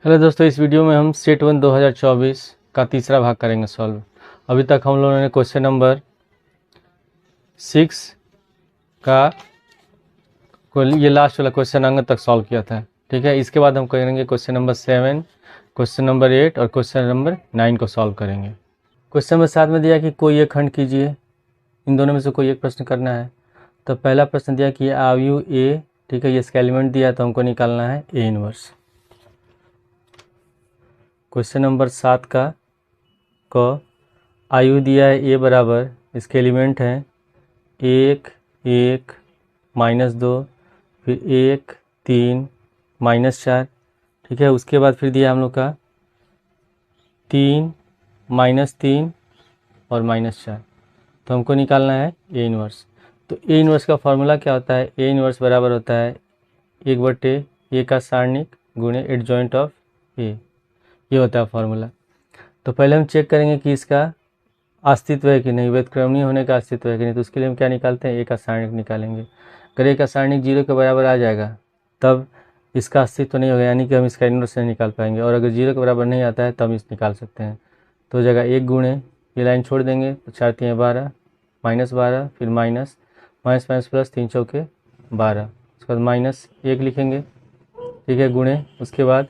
Hello दोस्तों, इस video में हम सेट 1 2024 का तीसरा भाग करेंगे सॉल्व। अभी तक हम लोगों ने क्वेश्चन नंबर 6 का ये लास्ट वाला क्वेश्चन अंक तक सॉल्व किया था। ठीक है, इसके बाद हम करेंगे क्वेश्चन नंबर 7, क्वेश्चन नंबर 8 और क्वेश्चन नंबर 9 को सॉल्व करेंगे। क्वेश्चन नंबर 7 में दिया कि कोई एक खंड कीजिए, इन दोनों में से कोई एक प्रश्न करना है। तो पहला प्रश्न दिया कि आयु ए, ठीक है, ये इसका एलिमेंट दिया तो हमको निकालना है ए इनवर्स। क्वेश्चन नंबर 7 का आयु दिया है ए बराबर, इसके एलिमेंट हैं 1 1 -2, फिर 1 3 -4। ठीक है, उसके बाद फिर दिया हम लोग का 3 -3 और -4। तो हमको निकालना है ए इनवर्स। तो ए इनवर्स का फॉर्मूला क्या होता है? ए इनवर्स बराबर होता है 1/a का सारणिक गुणे एडजॉइंट ऑफ ए, ये होता है फॉर्मूला। तो पहले हम चेक करेंगे कि इसका अस्तित्व है कि नहीं, व्युत्क्रमणीय होने का अस्तित्व है कि नहीं। तो उसके लिए हम क्या निकालते हैं? ए का सारणिक निकालेंगे। अगर ए का सारणिक 0 के बराबर आ जाएगा तब इसका अस्तित्व नहीं होगा, यानी कि हम इसका इनवर्स नहीं निकाल पाएंगे। और अगर 0 के बराबर नहीं आता है तब इस निकाल सकते हैं। तो जगह 1 गुणे, ये लाइन छोड़ देंगे तो 4 3 12 -12, फिर माइनस माइनस माइनस प्लस 3 चौके 12, उसके बाद -1 लिखेंगे। ठीक है, गुणे, उसके बाद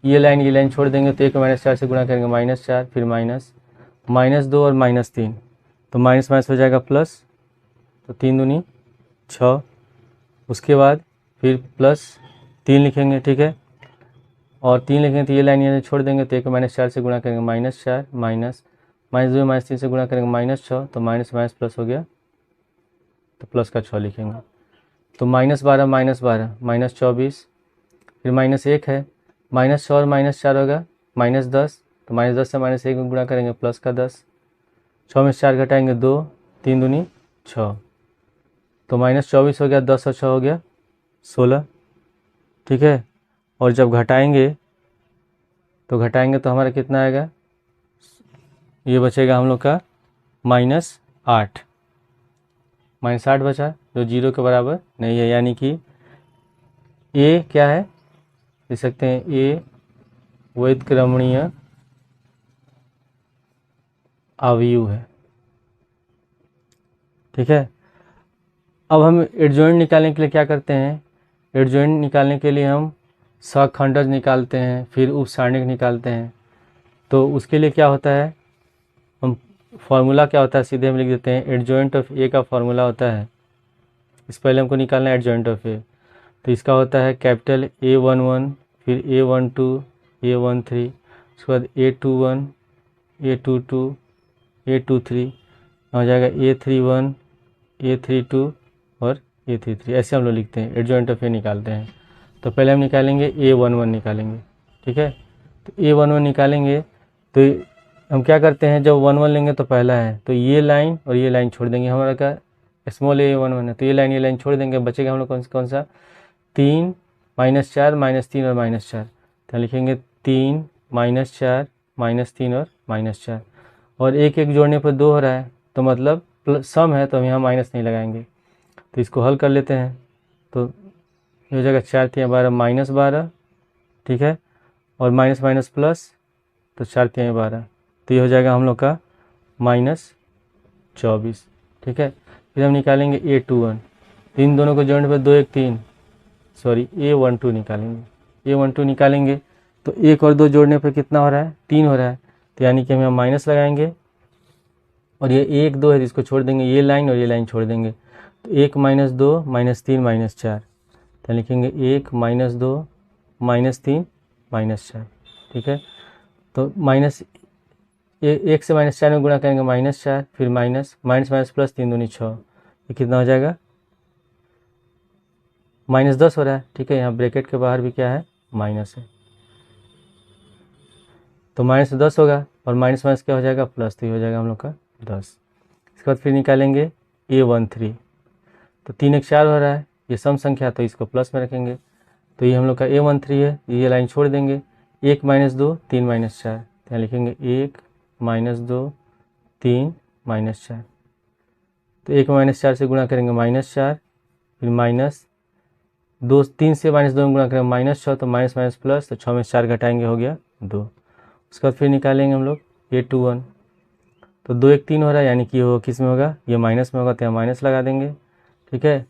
ये लाइन छोड़ देंगे तो 1 -4 से गुणा करेंगे -4, फिर -2 और -3, तो माइनस माइनस हो जाएगा प्लस, तो 3 दूनी 6। उसके बाद फिर +3 लिखेंगे। ठीक है, और 3 लिखेंगे तो ये लाइन यहाँ छोड़ देंगे तो 1 -4 से गुणा करेंगे -4, -2 -3 से गुणा करेंगे -6, तो माइनस माइनस प्लस हो गया तो प्लस का 6 लिखेंगे। तो -12 -24, फिर -1 है, -6 और -4 होगा -10, तो -10 से -1 में गुणा करेंगे प्लस का 10, 6 में 4 घटाएंगे 2, 3 दूनी 6, तो -24 हो गया, 10 और 6 हो गया 16। ठीक है, और जब घटाएंगे तो हमारा कितना आएगा? ये बचेगा हम लोग का -8 बचा, जो 0 के बराबर नहीं है, यानी कि ए क्या है, लिख सकते हैं ए व्युत्क्रमणीय अवयव है। ठीक है, अब हम एडजॉइंट निकालने के लिए क्या करते हैं? एडजॉइंट निकालने के लिए हम सखंडज निकालते हैं, फिर उपसारणिक निकालते हैं। तो उसके लिए क्या होता है, हम फार्मूला क्या होता है सीधे हम लिख देते हैं। एडजॉइंट ऑफ ए का फार्मूला होता है, इस पहले हमको निकालना है एडजॉइंट ऑफ ए। तो इसका होता है कैपिटल A11, फिर A12, A13, उसके बाद A21, A22, A23, हो जाएगा A31, A32 और A33। ऐसे हम लोग लिखते हैं, एडजॉइंट ऑफ ए निकालते हैं। तो पहले हम निकालेंगे A11 निकालेंगे। ठीक है, तो A11 निकालेंगे तो हम क्या करते हैं, जब 1 1 लेंगे तो पहला है, तो ये लाइन और ये लाइन छोड़ देंगे। हमारा का स्मॉल A11 है, तो ये लाइन छोड़ देंगे, बचेगा हम लोग कौन सा 3 -4 -3 और -4। तो लिखेंगे 3 -4 -3 और -4, और एक एक जोड़ने पर 2 हो रहा है, तो मतलब सम है, तो हम यहाँ माइनस नहीं लगाएंगे। तो इसको हल कर लेते हैं, तो ये हो जाएगा 4 3 12 -12। ठीक है, और माइनस माइनस प्लस, तो 4 3 12, तो ये हो जाएगा हम लोग का -24। ठीक है, फिर हम निकालेंगे A21, इन दोनों को जोड़ने पर 2 1 3, सॉरी A12 निकालेंगे। A12 निकालेंगे तो 1 और 2 जोड़ने पर कितना हो रहा है? 3 हो रहा है, तो यानी कि हम यहाँ माइनस लगाएंगे, और ये 1 2 है जिसको छोड़ देंगे, ये लाइन और ये लाइन छोड़ देंगे, तो 1 -2 -3 -4, तो लिखेंगे 1 -2 -3 -4। ठीक है, तो एक से -4 में गुणा करेंगे -4, फिर माइनस माइनस प्लस 3 दूनी 6, ये कितना हो जाएगा? -10 हो रहा है। ठीक है, यहाँ ब्रैकेट के बाहर भी क्या है? माइनस है, तो -10 होगा, और माइनस माइनस क्या हो जाएगा? प्लस, तो ये हो जाएगा हम लोग का 10। इसके बाद फिर निकालेंगे A13, तो 3 1 4 हो रहा है, ये सम संख्या, तो इसको प्लस में रखेंगे, तो ये हम लोग का A13 है, ये लाइन छोड़ देंगे, 1 -2 3 -4, तो यहाँ लिखेंगे 1 -2 3 -4, तो 1 -4 से गुणा करेंगे -4, फिर दो 3 से -2 में गुणा करेंगे -6, तो माइनस माइनस प्लस, तो 6 में 4 घटाएंगे हो गया 2। उसके बाद फिर निकालेंगे हम लोग A21, तो 2 1 3 हो रहा है, यानी कि वो किस में होगा, ये माइनस में होगा, तो यहाँ माइनस लगा देंगे। ठीक है,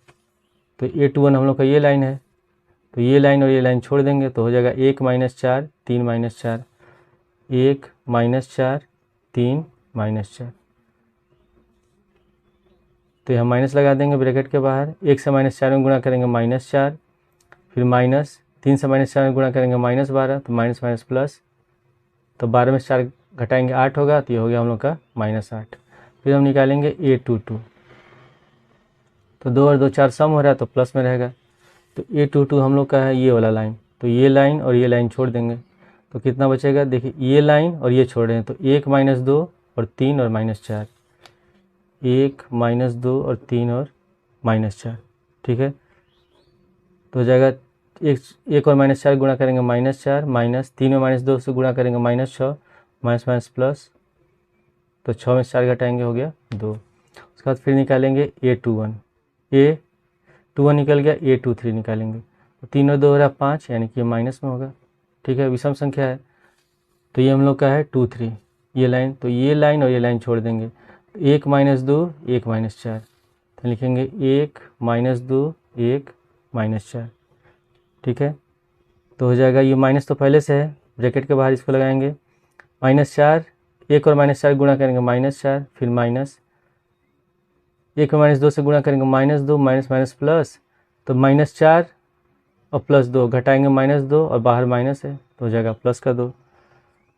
तो A21 हम लोग का ये लाइन है, तो ये लाइन और ये लाइन छोड़ देंगे, तो हो जाएगा 1 - 4 3 - 4, 1 - 4 3 - 4, तो यहाँ माइनस लगा देंगे ब्रैकेट के बाहर। 1 से -4 में गुणा करेंगे -4, फिर माइनस 3 से -4 में गुणा करेंगे -12, तो माइनस माइनस प्लस, तो 12 में 4 घटाएंगे 8 होगा, तो ये हो गया हम लोग का -8। फिर हम निकालेंगे A22, तो 2 और 2 4 सम हो रहा है, तो प्लस में रहेगा। तो A22 हम लोग का है ये वाला लाइन, तो ये लाइन और ये लाइन छोड़ देंगे, तो कितना बचेगा, देखिए ये लाइन और ये छोड़ रहे हैं, तो 1 - 2 और 3 और -4, 1 - 2 और 3 और -4। ठीक है, तो हो जाएगा 1 और -4 गुणा करेंगे -4, माइनस 3 में -2 से गुणा करेंगे -6, माइनस माइनस प्लस, तो 6 में 4 घटाएंगे हो गया 2। उसके बाद फिर निकालेंगे A21, A21 निकल गया, A23 निकालेंगे, तो 3 और 2 हो रहा है 5, यानी कि ये माइनस में होगा। ठीक है, विषम संख्या है, तो ये हम लोग का है 2 3, ये लाइन, तो ये लाइन और ये लाइन छोड़ देंगे, तो 1 - 2 1 - 4, तो लिखेंगे 1 - 2 1 - 4। ठीक है, तो हो जाएगा, ये माइनस तो पहले से है, ब्रैकेट के बाहर इसको लगाएंगे, -4, 1 और -4 गुणा करेंगे -4, फिर माइनस 1 में -2 से गुणा करेंगे -2, माइनस माइनस प्लस, तो -4 और +2 घटाएंगे -2 और बाहर माइनस है, तो हो जाएगा प्लस का 2।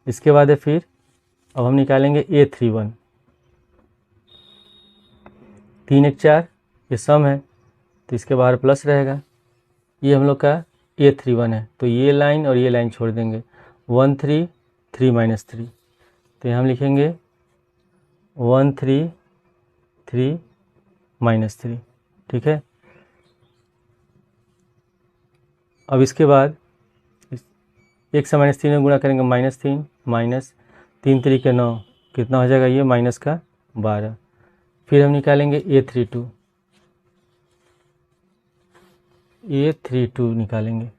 इसके बाद है फिर अब हम निकालेंगे A31, 3 1 4, ये सम है, तो इसके बाहर प्लस रहेगा। ये हम लोग का A31 है, तो ये लाइन और ये लाइन छोड़ देंगे, 1 3 3 - 3, तो यहाँ हम लिखेंगे 1 3 3 -3। ठीक है, अब इसके बाद 1 से -3 में गुणा करेंगे -3, माइनस 3 3 के 9, कितना हो जाएगा ये माइनस का 12। फिर हम निकालेंगे A32 निकालेंगे,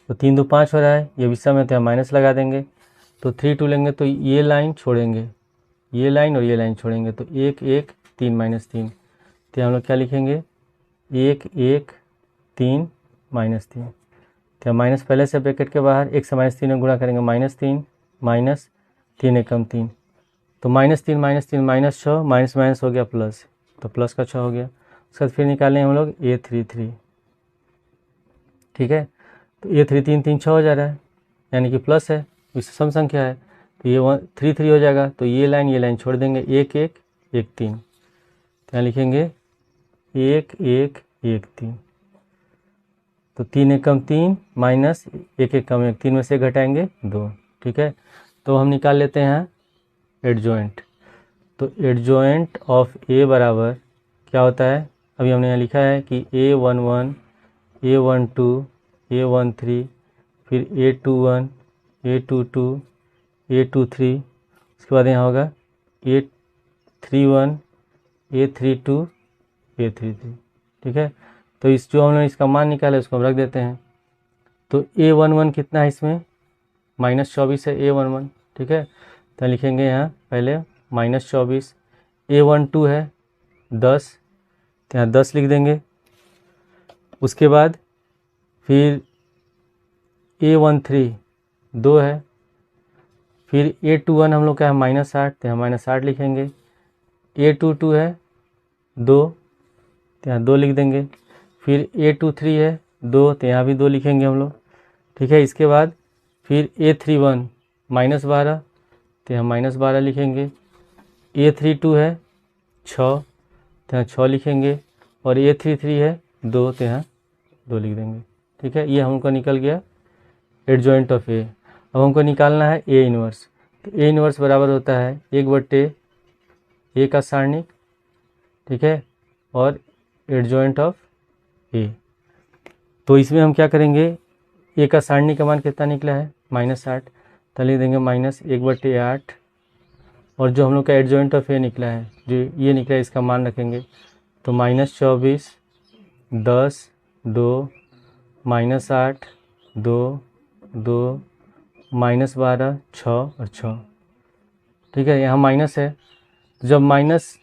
तो 3 2 5 हो रहा है, ये विषम है, तो यहाँ माइनस लगा देंगे, तो 3 2 लेंगे, तो ये लाइन छोड़ेंगे, ये लाइन और ये लाइन छोड़ेंगे, तो 1 1 3 -3, तो हम लोग क्या लिखेंगे 1 1 3 -3, तो माइनस पहले से ब्रैकेट के बाहर, 1 से -3 में गुणा करेंगे -3, माइनस 3 एकम 3, तो -3 -3 -6, माइनस माइनस हो गया प्लस, तो प्लस का 6 हो गया। उसके बाद फिर निकालें हम लोग A33। ठीक है, तो A3 3 3 6 हो जा रहा है, यानी कि प्लस है, विषम संख्या है, तो ये 3 3 हो जाएगा, तो ये लाइन छोड़ देंगे, 1 1 1 3, तो यहाँ लिखेंगे 1 1 1 3, तो 3 एकम 3 माइनस 1 एकम 1, 3 में से घटाएंगे 2। ठीक है, तो हम निकाल लेते हैं एडजॉइंट, तो एडजॉइंट ऑफ A बराबर क्या होता है, अभी हमने यहाँ लिखा है कि A11 A12 A13, फिर A21 A22 A23, उसके बाद यहाँ होगा A31 A32 A33। ठीक है, तो इस जो हमने इसका मान निकाला है उसको हम रख देते हैं, तो A11 कितना है इसमें -24 है A11। ठीक है, तो लिखेंगे यहाँ पहले -24, A12 है 10, तो यहाँ 10 लिख देंगे। उसके बाद फिर A13 2 है, फिर A21 हम लोग का है -8, तो यहाँ -8 लिखेंगे। A22 है 2, तो यहाँ 2 लिख देंगे। फिर A23 है 2, तो यहाँ भी 2 लिखेंगे हम लोग। ठीक है, इसके बाद फिर A31 -12, तो यहाँ -12 लिखेंगे। A32 है 6, तो यहाँ 6 लिखेंगे, और A33 है 2, तो यहाँ 2 लिख देंगे। ठीक है, ये हमको निकल गया एडजॉइंट ऑफ ए। अब हमको निकालना है ए इनवर्स, तो ए इनवर्स बराबर होता है 1/a का सारणिक, ठीक है, और एडजॉइंट ऑफ ए। तो इसमें हम क्या करेंगे, ए का सारणिक का मान कितना निकला है -8, तो लिख देंगे -1/8, और जो हम लोग का एडजॉइंट ऑफ ए निकला है, जो ये निकला है, इसका मान रखेंगे, तो -24 10, 2, -8, 2, 2, -12, 6 और 6। ठीक है, यहाँ माइनस है, तो जब माइनस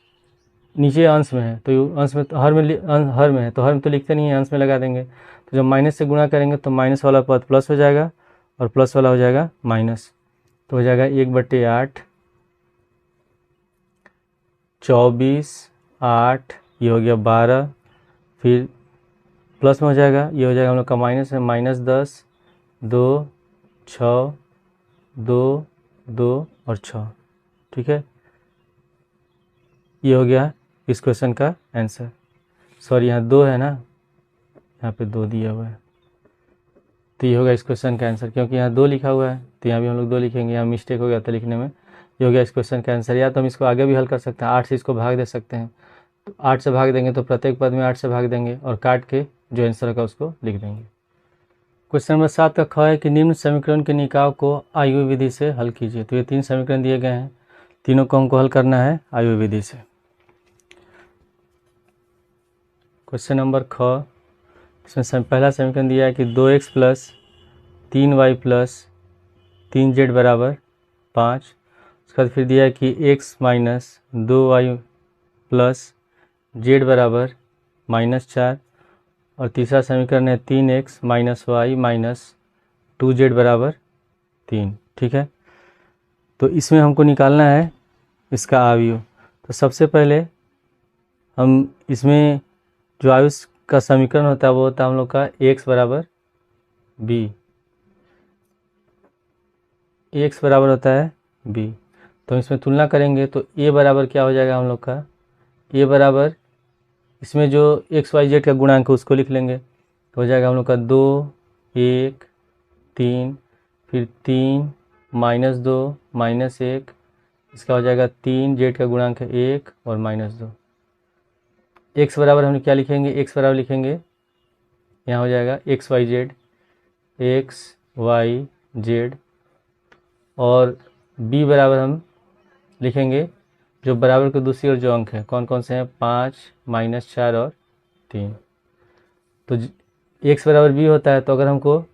नीचे अंश में है तो अंश में तो हर में है तो हर में तो लिखते नहीं है, अंश में लगा देंगे। तो जब माइनस से गुणा करेंगे तो माइनस वाला पद प्लस हो जाएगा और प्लस वाला हो जाएगा माइनस। तो हो जाएगा 1/8, 24, 8, ये हो गया 12, फिर प्लस में हो जाएगा, ये हो जाएगा हम लोग का माइनस है, -10, 2, 6, 2, 2 और 6। ठीक है, ये हो गया इस क्वेश्चन का आंसर। सॉरी, यहाँ 2 है ना, यहाँ पे 2 दिया हुआ है, तो ये होगा इस क्वेश्चन का आंसर। क्योंकि यहाँ 2 लिखा हुआ है तो यहाँ भी हम लोग 2 लिखेंगे, यहाँ मिस्टेक हो गया था लिखने में। ये हो गया इस क्वेश्चन का आंसर। या तो हम इसको आगे भी हल कर सकते हैं, 8 से इसको भाग दे सकते हैं। तो 8 से भाग देंगे तो प्रत्येक पद में 8 से भाग देंगे और काट के जो आंसर होगा उसको लिख देंगे। क्वेश्चन नंबर 7 का ख है कि निम्न समीकरण के निकाय को आयु विधि से हल कीजिए। तो ये 3 समीकरण दिए गए हैं, तीनों को हमको हल करना है आयु विधि से। क्वेश्चन नंबर ख, इसमें पहला समीकरण दिया है कि 2x + 3y + 3z = 5। उसके बाद फिर दिया है कि x - 2y + z = -4। और तीसरा समीकरण है 3x - y - 2z = 3। ठीक है, तो इसमें हमको निकालना है इसका आयु। तो सबसे पहले हम इसमें जो आयु का समीकरण होता है वो होता है हम लोग का x = b, x बराबर होता है b। तो हम इसमें तुलना करेंगे तो a बराबर क्या हो जाएगा हम लोग का, a बराबर इसमें जो x y z का गुणांक है उसको लिख लेंगे। तो हो जाएगा हम लोग का 2, 1, 3, फिर 3, -2, -1, इसका हो जाएगा 3, z का गुणांक है 1 और -2। x बराबर हम क्या लिखेंगे, x बराबर लिखेंगे, यहाँ हो जाएगा x y z, x y z। और b बराबर हम लिखेंगे जो बराबर के दूसरी ओर जो अंक है कौन कौन से हैं, 5, -4 और 3। तो x बराबर b होता है, तो अगर हमको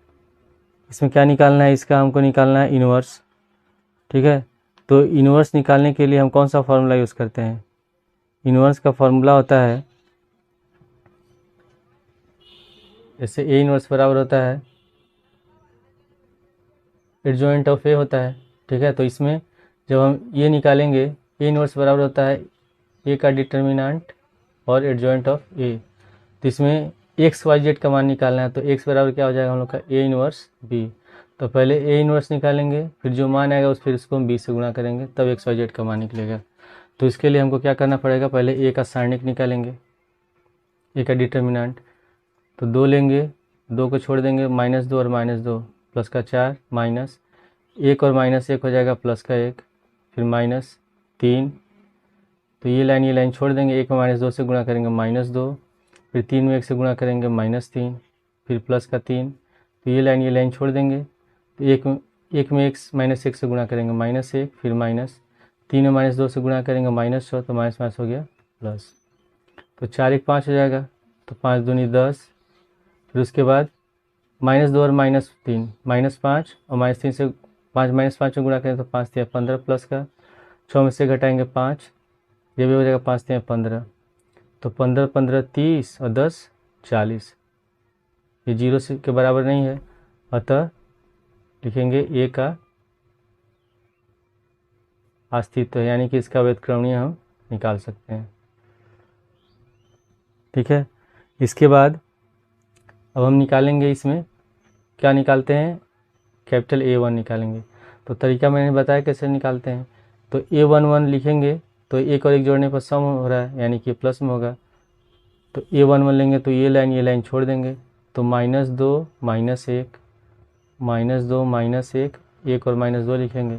इसमें क्या निकालना है, इसका हमको निकालना है इन्वर्स। ठीक है, तो इन्वर्स निकालने के लिए हम कौन सा फार्मूला यूज़ करते हैं, इन्वर्स का फार्मूला होता है, जैसे a इन्वर्स बराबर होता है एडजॉइंट ऑफ a होता है। ठीक है, तो इसमें जब हम ये निकालेंगे a इन्वर्स बराबर होता है a का डिटर्मिनेंट और एडजॉइंट ऑफ a। तो इसमें x y z का मान निकालना है, तो x बराबर क्या हो जाएगा हम लोग का a इन्वर्स b। तो पहले a इन्वर्स निकालेंगे, फिर जो मान आएगा फिर उसको हम b से गुणा करेंगे, तब x y z का मान निकलेगा। तो इसके लिए हमको क्या करना पड़ेगा, पहले a का सारणिक निकालेंगे, a का डिटर्मिनेंट। तो 2 लेंगे, 2 को छोड़ देंगे, -2 और -2 प्लस का 4 माइनस 1 और -1 हो जाएगा प्लस का 1, फिर -3। तो ये लाइन छोड़ देंगे, 1 में -2 से गुणा करेंगे -2, फिर 3 में 1 से गुणा करेंगे -3, फिर प्लस का 3। तो ये लाइन छोड़ देंगे, तो 1 में 1 से गुणा करेंगे -1, फिर -3 में -2 से गुणा करेंगे -6, तो माइनस हो गया प्लस। तो 4 1 5 हो जाएगा, तो 5 दूनी 10, फिर उसके बाद -2 और -3, -5 और -3 से 5 -5 में गुणा करें तो 5 3 15 प्लस का 6 में से घटाएंगे 5, ये भी हो जाएगा 5 3 15। तो 15 15 30 और 10 40, ये 0 से के बराबर नहीं है, अतः लिखेंगे a का अस्तित्व है, यानी कि इसका व्युत्क्रमणीय हम निकाल सकते हैं। ठीक है, इसके बाद अब हम निकालेंगे, इसमें क्या निकालते हैं, कैपिटल A1 निकालेंगे। तो तरीका मैंने बताया कैसे निकालते हैं। तो A11 लिखेंगे, तो एक और एक जोड़ने पर सम हो रहा है, यानी कि प्लस में होगा। तो A11 लेंगे तो ये लाइन छोड़ देंगे, तो -2 -1 -2 -1, 1 और -2 लिखेंगे।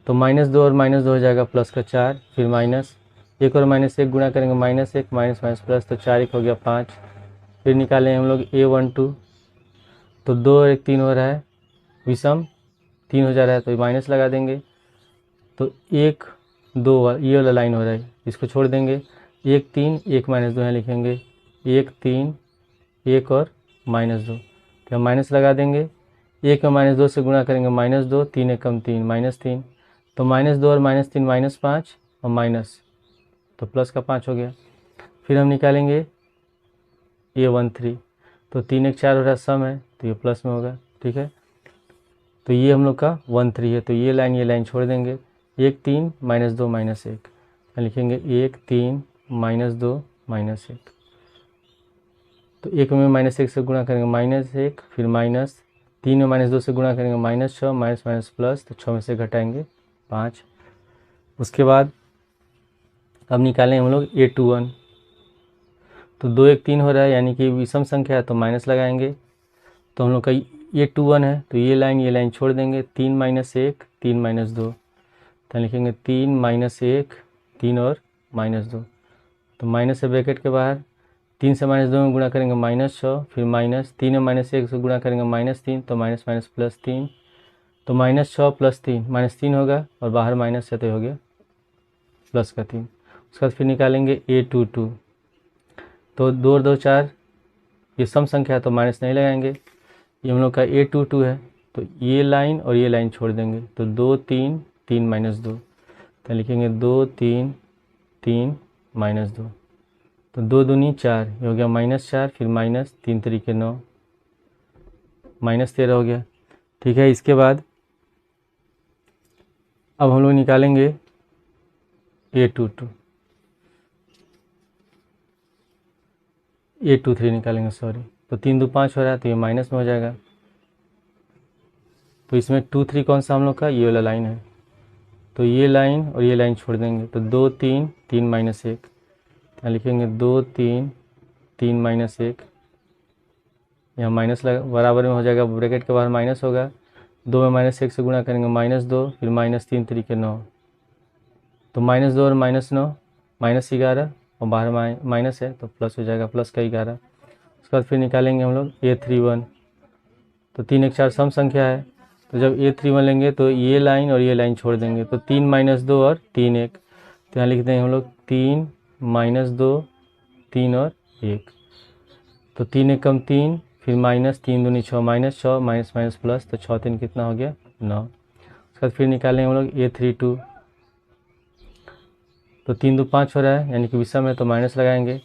तो -2 और -2 हो जाएगा प्लस का 4, फिर -1 और -1 गुणा करेंगे -1 माइनस प्लस, तो 4 1 हो गया 5। फिर निकालें हम लोग A12, तो 2 और 1 3 हो रहा है, विषम 3 हो जा रहा है, तो माइनस लगा देंगे। तो 1 2 ये वाला लाइन हो रहा है, इसको छोड़ देंगे, 1 3 1 -2 यहाँ लिखेंगे 1 3 1 और -2, तो हम माइनस लगा देंगे। 1 में -2 से गुणा करेंगे -2, 3 एकम 3 -3, तो -2 और -3 -5 और माइनस, तो प्लस का 5 हो गया। फिर हम निकालेंगे A13, तो 3 1 4 हो रहा सम है, तो ये प्लस में होगा। ठीक है, तो ये हम लोग का 13 है, तो ये लाइन छोड़ देंगे। 1 3 -2 -1, लिखेंगे 1 3 -2 -1, तो 1 में -1 से गुणा करेंगे -1, फिर माइनस, 3 में -2 से गुणा करेंगे -6, माइनस माइनस प्लस, तो 6 में से घटाएंगे 5। उसके बाद अब निकालें हम लोग A21, तो 2 1 3 हो रहा है, यानी कि विषम संख्या है तो माइनस लगाएंगे। तो हम लोग का A21 है, तो ये लाइन छोड़ देंगे। 3 -1 3 -2, तो लिखेंगे 3 -1 3 और -2, तो माइनस से ब्रैकेट के बाहर 3 से -2 में गुणा करेंगे -6, फिर माइनस 3 में -1 से गुणा करेंगे -3, तो माइनस माइनस प्लस 3, तो -6 + 3 -3 होगा, और बाहर माइनस है तो हो गया प्लस का 3। उसके बाद फिर निकालेंगे A22, तो 2 और 2 4, ये सम संख्या है तो माइनस नहीं लगाएंगे। ये हम लोग का A22 है, तो ये लाइन और ये लाइन छोड़ देंगे, तो 2 3 3 -2, तो लिखेंगे 2 3 3 -2, तो 2 दूनी 4, ये हो गया -4, फिर माइनस 3 3 9, -13 हो गया। ठीक है, इसके बाद अब हम लोग निकालेंगे A23 निकालेंगे, सॉरी, तो 3 2 5 हो रहा है, तो ये माइनस में हो जाएगा। तो इसमें 2 3 कौन सा हम लोग का, ये वाला लाइन है, तो ये लाइन और ये लाइन छोड़ देंगे, तो 2 3 3 -1, यहाँ लिखेंगे 2 3 3 -1, यहाँ माइनस लगा, बराबर में हो जाएगा, ब्रैकेट के बाहर माइनस होगा। 2 में -1 से गुणा करेंगे -2, फिर -3 3 9, तो -2 और -9 -11, और बाहर माइनस है तो प्लस हो जाएगा, प्लस का 11। उसके बाद फिर निकालेंगे हम लोग A31, तो 3 1 4 सम संख्या है, तो जब A31 लेंगे तो ये लाइन और ये लाइन छोड़ देंगे, तो 3 -2 और 3 1, तो यहाँ लिख देंगे हम लोग 3 -2 3 और 1, तो 3 एकम 3, फिर माइनस 3 दूनी 6 -6, माइनस माइनस प्लस, तो 6 3 कितना हो गया 9। उसके बाद फिर निकालेंगे हम लोग A32, तो 3 2 5 हो रहा है, यानी कि विषम है तो माइनस लगाएंगे।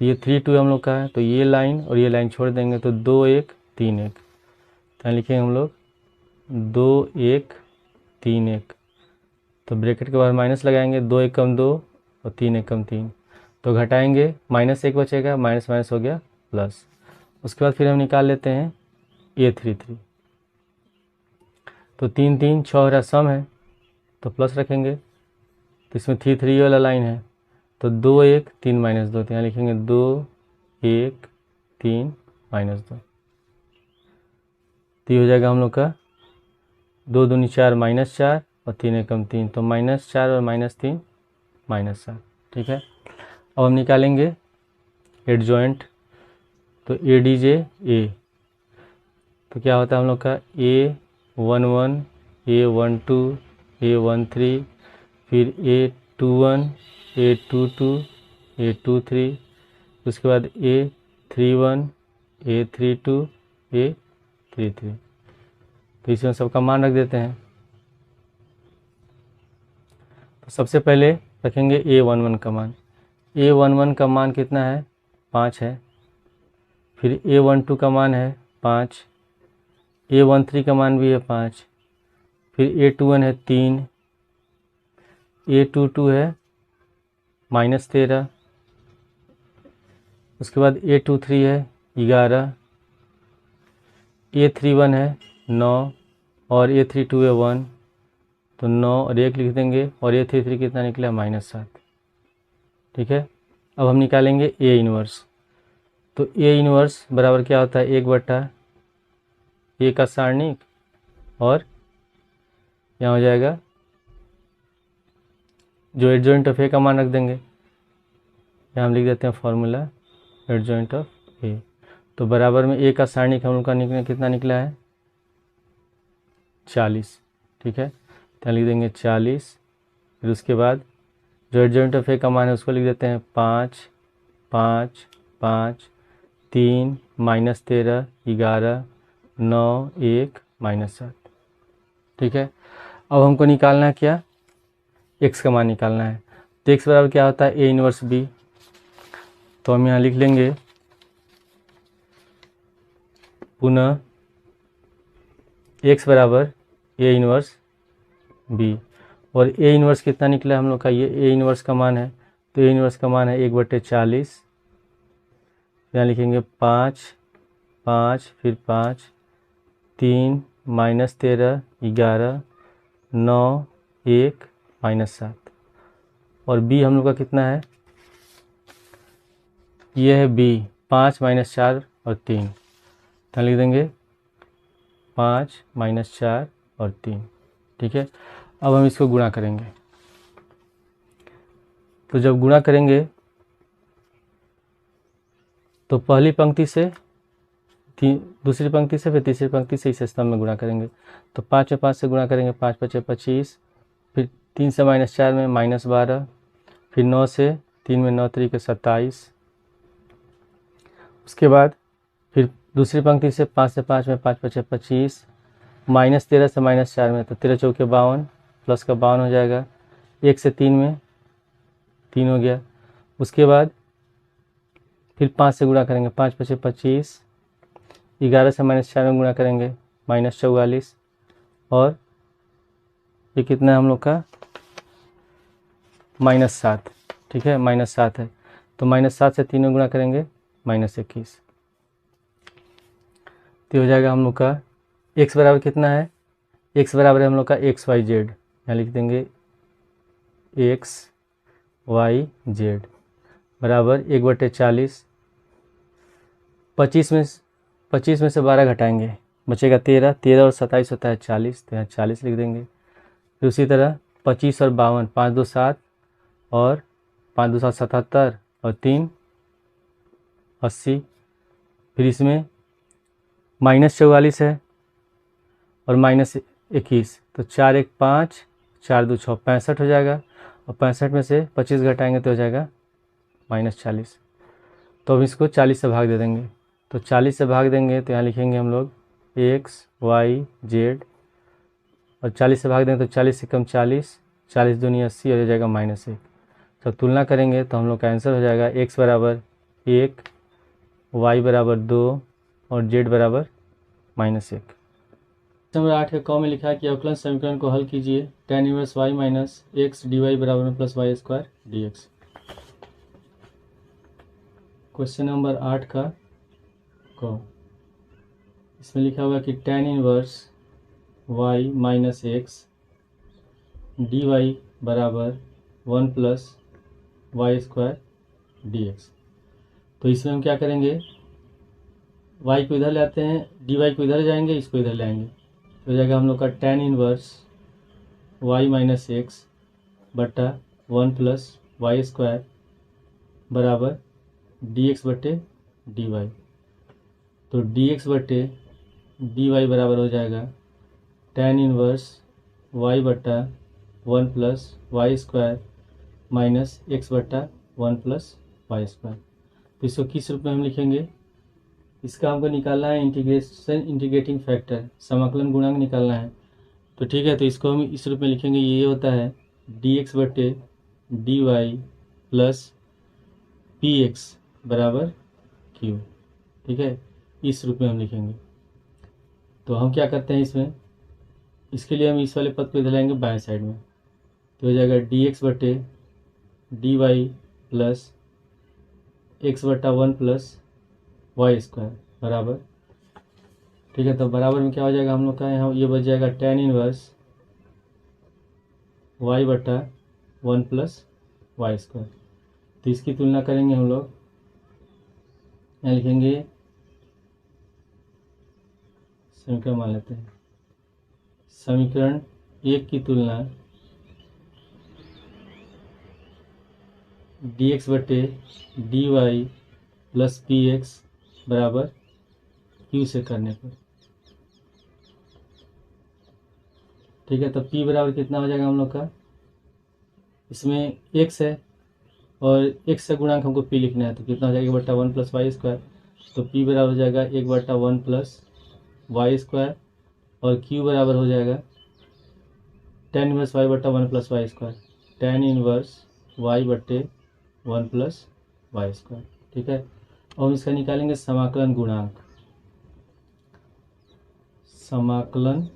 तो ये 3 2 हम लोग का है, तो ये लाइन और ये लाइन छोड़ देंगे, तो 2 1 3 1, तो लिखेंगे हम लोग 2 1 3 1, तो ब्रैकेट के बाद माइनस लगाएंगे, 2 एकम 2 और 3 एकम 3, तो घटाएंगे, -1 बचेगा, माइनस माइनस हो गया प्लस। उसके बाद फिर हम निकाल लेते हैं A33, तो 3 3 6 हो रहा सम है तो प्लस रखेंगे, तो इसमें 3 3 वाला लाइन है, तो 2 1 3 -2, तो यहाँ लिखेंगे 2 1 3 -2, तो ये हो जाएगा हम लोग का 2 दूनी 4 -4 और 3 एकम 3, तो -4 और -3 -7। ठीक है, अब हम निकालेंगे एडजॉइंट, तो ADJ A, तो क्या होता है हम लोग का A11 A12 A13, फिर A21 A22 A23, उसके बाद A31 A32 A33, तो इसमें सबका मान रख देते हैं। तो सबसे पहले रखेंगे A11 का मान, A11 का मान कितना है 5 है, फिर A12 का मान है 5, A13 का मान भी है 5, फिर A21 है 3, A22 है -13, उसके बाद A23 है 11, A31 है 9, और A32 है 1, तो 9 और 1 लिख देंगे, और A33 कितना निकला -7। ठीक है, अब हम निकालेंगे A इनवर्स, तो A इनवर्स बराबर क्या होता है 1/A का सारणिक, और यहाँ हो जाएगा जो एडजॉइंट ऑफ A का मान रख देंगे, यहाँ हम लिख देते हैं फॉर्मूला एडजॉइंट ऑफ A, तो बराबर में A का सारणिक हम लोग का कितना निकला है 40। ठीक है, तो लिख देंगे 40, फिर उसके बाद जो एडजॉइंट ऑफ ए का मान है उसको लिख देते हैं 5 5 5 3 -13 11 9 1 -7। ठीक है, अब हमको निकालना है क्या, x का मान निकालना है। तो x बराबर क्या होता है, a इनवर्स b। तो हम यहाँ लिख लेंगे पुनः x बराबर a इनवर्स b। और a इनवर्स कितना निकला है हम लोग का, ये a इनवर्स का मान है। तो a इनवर्स का मान है 1/40। यहाँ लिखेंगे 5 5 फिर 5 3 -13 11 9 1 -7। और b हम लोग का कितना है, ये है b 5 -4 और 3। तो लिख देंगे 5 -4 और 3। ठीक है, अब हम इसको गुणा करेंगे। तो जब गुणा करेंगे तो पहली पंक्ति से दूसरी पंक्ति से, फिर तीसरी पंक्ति से इस स्तंभ में गुणा करेंगे। तो 5 में 5 से गुणा करेंगे, 5 × 5 = 25, फिर 3 से -4 में -12, फिर 9 से 3 में 9 3 × 27। उसके बाद फिर दूसरी पंक्ति से 5 से 5 में 5 × 5 = 25, -13 से -4 में, तो 13 × 4 = 52, प्लस का 52 हो जाएगा। 1 से 3 में 3 हो गया। उसके बाद फिर 5 से गुणा करेंगे, 5 × 5 = 25, 11 से -4 में गुणा करेंगे -44, और ये कितना है हम लोग का -7। ठीक है, -7 है। तो -7 से 3 में गुणा करेंगे -21। तो हो जाएगा हम लोग का x बराबर कितना है, x बराबर है हम लोग का XYZ। यहाँ लिख देंगे XYZ बराबर 1/40। 25 में से 12 घटाएंगे, बचेगा 13, 13 और 27 होता है 40, तो यहाँ 40 लिख देंगे। फिर उसी तरह 25 और 52, 5 2 7 और 5 2 7 77 और 3 80। फिर इसमें -44 है और -21, तो 4 1 5 4 2 6 65 हो जाएगा। और 65 में से 25 घटाएंगे तो हो जाएगा -40। तो अब इसको 40 से भाग दे देंगे। तो 40 से भाग देंगे तो यहाँ लिखेंगे हम लोग XYZ, और 40 से भाग देंगे तो 40 से कम 40, 40 दूनी 80 और हो जाएगा -1। जब तुलना करेंगे तो हम लोग का आंसर हो जाएगा x बराबर 1, y बराबर 2 और z बराबर -1। नंबर 8 के क में लिखा है कि अवकलन समीकरण को हल कीजिए। tan inverse y minus x dy बराबर +y² dx। क्वेश्चन नंबर 8 का क, इसमें लिखा हुआ कि tan inverse y minus x dy बराबर 1 + y² dx। तो इसमें हम क्या करेंगे, y को इधर ले आते हैं, dy को इधर जाएंगे, इसको इधर ले आएंगे, तो हो जाएगा हम लोग का tan inverse y minus x बटा 1 + y² बराबर dx/dy। तो dx/dy बराबर हो जाएगा tan इनवर्स y बटा 1 + y² माइनस x/1 + y²। तो इसको किस रूप में हम लिखेंगे, इसका हमको निकालना है इंटीग्रेटिंग फैक्टर, समाकलन गुणांक निकालना है। तो ठीक है, तो इसको हम इस रूप में लिखेंगे, ये होता है dx/dy प्लस px बराबर q। ठीक है, इस रूप में हम लिखेंगे। तो हम क्या करते हैं इसमें, इसके लिए हम इस वाले पद को इधर लाएंगे बाएं साइड में, तो हो जाएगा dx/dy प्लस x/1 + y² बराबर। ठीक है, तो बराबर में क्या हो जाएगा हम लोग का, यहाँ ये बच जाएगा tan इनवर्स y बटा 1 + y²। तो इसकी तुलना करेंगे हम लोग, यहाँ लिखेंगे, समीकरण मान लेते हैं, समीकरण 1 की तुलना dx/dy प्लस px बराबर q से करने पर। ठीक है, तो p बराबर कितना हो जाएगा हम लोग का, इसमें x है और x से गुणांक हमको p लिखना है, तो कितना हो जाएगा 1/1 प्लस वाई स्क्वायर। तो p बराबर हो जाएगा 1/1 प्लस वाई स्क्वायर और q बराबर हो जाएगा tan इनवर्स y बट्टा 1 plus y square, tan inverse y बट्टे 1 प्लस वाई स्क्वायर। ठीक है, और हम इसका निकालेंगे समाकलन गुणांक। समाकलन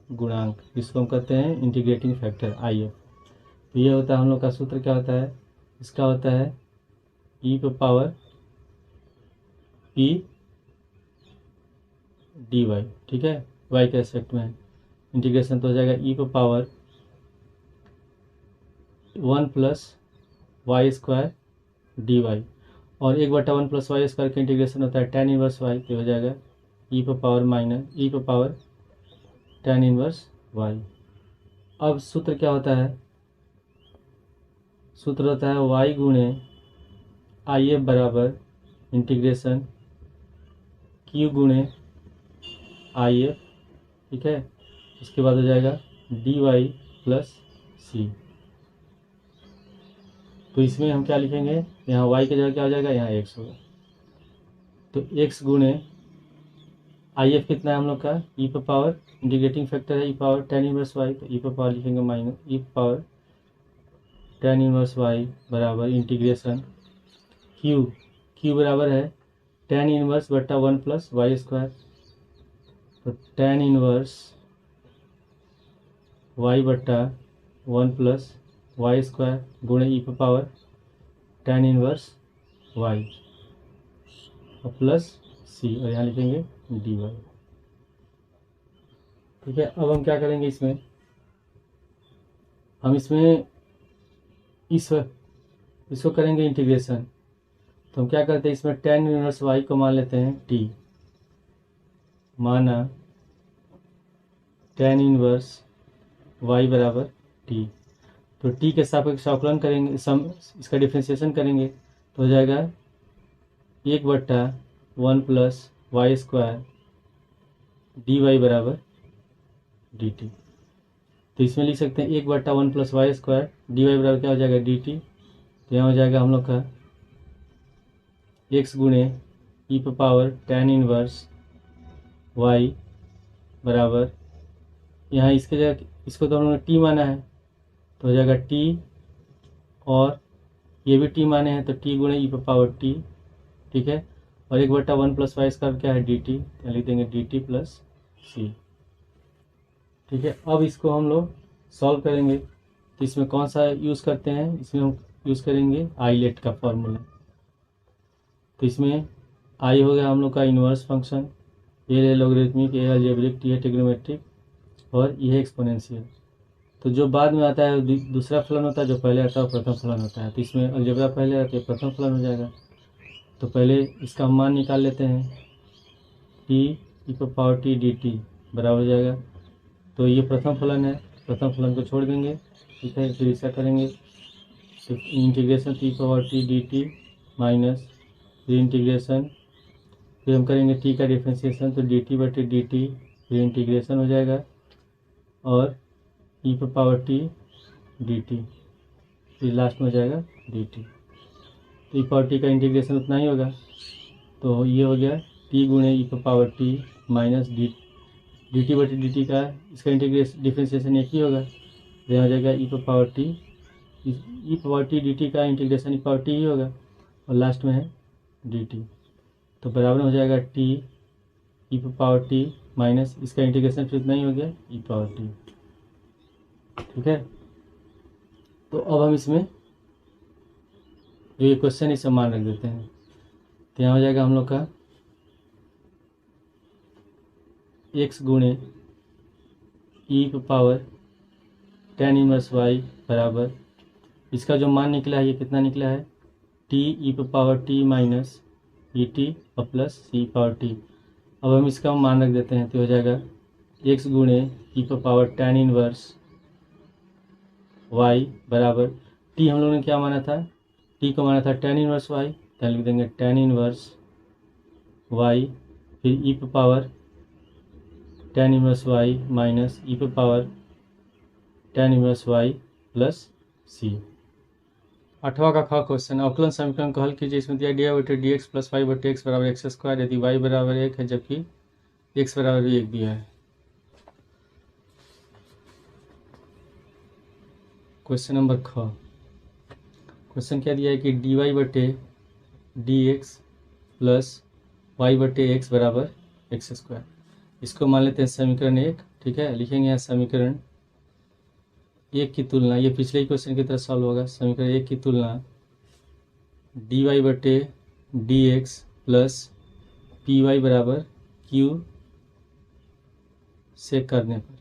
गुणांक जिसको हम कहते हैं इंटीग्रेटिंग फैक्टर IF। तो ये होता है हम लोग का सूत्र, क्या होता है इसका, होता है e पे पावर p dy। ठीक है, y के रेस्पेक्ट में इंटीग्रेशन तो हो जाएगा e पे power 1 plus y square dy, और 1/1 प्लस वाई स्क्वायर का इंटीग्रेशन होता है tan इनवर्स y, तो हो जाएगा e पे पावर tan इनवर्स y। अब सूत्र क्या होता है, सूत्र होता है y गुणे IF बराबर इंटीग्रेशन q गुणे IF। ठीक है, उसके बाद हो जाएगा dy प्लस c। तो इसमें हम क्या लिखेंगे, यहाँ y की जगह क्या हो जाएगा, यहाँ x होगा। तो x गुणे IF कितना है हम लोग का, e पर पावर इंटीग्रेटिंग फैक्टर है e power tan inverse y, तो e पर पावर लिखेंगे माइनस e पर पावर tan इनवर्स y बराबर इंटीग्रेशन q बराबर है tan इनवर्स बट्टा 1 प्लस वाई स्क्वायर, तो tan इनवर्स y बट्टा 1 प्लस वाई स्क्वायर गुणे e पर पावर tan इनवर्स y और प्लस c, और यहाँ लिखेंगे dy। ठीक है, अब हम क्या करेंगे, हम इसमें इसको करेंगे इंटीग्रेशन। तो हम क्या करते हैं, इसमें tan इनवर्स y को मान लेते हैं t, माना tan इनवर्स y बराबर t। तो t के सापेक्ष अवकलन करेंगे, इसका डिफ्रेंशिएशन करेंगे, तो हो जाएगा 1/1 प्लस वाई स्क्वायर dy बराबर dt। तो इसमें लिख सकते हैं 1/1 प्लस वाई स्क्वायर dy बराबर क्या हो जाएगा dt। तो यहाँ हो जाएगा हम लोग का x गुणे e पर पावर tan इनवर्स y बराबर, यहाँ इसके जगह इसको तो हम लोगों ने t माना है, तो हो जाएगा t, और ये भी t माने हैं तो t गुणे e पर पावर t। ठीक है, और 1/1 प्लस वाई स्क्वायर क्या है dt, तो लिख देंगे dt प्लस c। ठीक है, अब इसको हम लोग सॉल्व करेंगे, तो इसमें कौन सा यूज़ करते हैं, इसमें हम यूज़ करेंगे आइलेट का फॉर्मूला। तो इसमें आई हो गया हम लोग का इन्वर्स फंक्शन, ए है लॉगरिथमिक, ए अलजेब्रिक, टी है ट्रिग्नोमेट्रिक, और ये है एक्सपोनेंशियल। तो जो बाद में आता है दूसरा फलन होता है, जो पहले आता है वो प्रथम फलन होता है। तो इसमें अलजेब्रा पहले आता है, प्रथम फलन हो जाएगा। तो पहले इसका हम मान निकाल लेते हैं, टी ई पर पावर टी डी टी बराबर हो जाएगा। तो ये प्रथम फलन है, प्रथम फलन को छोड़ देंगे। ठीक है, फिर इसका करेंगे तो integration T power T D T minus, फिर इंटीग्रेशन, फिर हम करेंगे टी का डिफ्रेंशिएशन, तो डी टी बटे डी टी, फिर इंटीग्रेशन हो जाएगा, और ई पर पावर टी डी टी, फिर लास्ट में हो जाएगा डी टी। तो ई पावर टी का इंटीग्रेशन उतना ही होगा, तो ये हो गया टी गुणे ई पर power T minus D T बटे डी टी का इसका इंटीग्रेशन डिफ्रेंशिएशन एक ही होगा, तो यहाँ हो जाएगा ई पर पावर टी डी टी का इंटीग्रेशन ई पावर टी ही होगा, और लास्ट में है डी टी। तो बराबर हो जाएगा टी ई पर पावर टी माइनस इसका इंटीग्रेशन फिर इतना ही हो गया ई पावर टी। ठीक है, तो अब हम इसमें जो ये क्वेश्चन इसे मान रख देते हैं, तो यहाँ हो जाएगा हम लोग का x गुणे ई पर पावर tan इनवर्स y बराबर, इसका जो मान निकला है ये कितना निकला है, t ई पर power t minus E T और प्लस सी पावर टी। अब हम इसका मान रख देते हैं, तो हो जाएगा x गुणे ई पर पावर tan इनवर्स y बराबर, t हम लोगों ने क्या माना था, t को माना था tan इनवर्स y, तो लिख देंगे tan इनवर्स y, फिर ई पर power tan inverse y minus e पर power tan inverse y plus c. 8वां का ख क्वेश्चन, अवकलन समीकरण को हल कीजिए। इसमें दिया dy/dx प्लस y/x बराबर x² यदि y बराबर 1 है जबकि x बराबर भी 1 दिया है। क्वेश्चन नंबर ख, क्वेश्चन क्या दिया है कि dy/dx प्लस y/x बराबर x²। इसको मान लेते हैं समीकरण 1। ठीक है, लिखेंगे यहाँ समीकरण 1 की तुलना, ये पिछले ही क्वेश्चन की तरह सॉल्व होगा। समीकरण 1 की तुलना dy/dx प्लस py बराबर q से करने पर,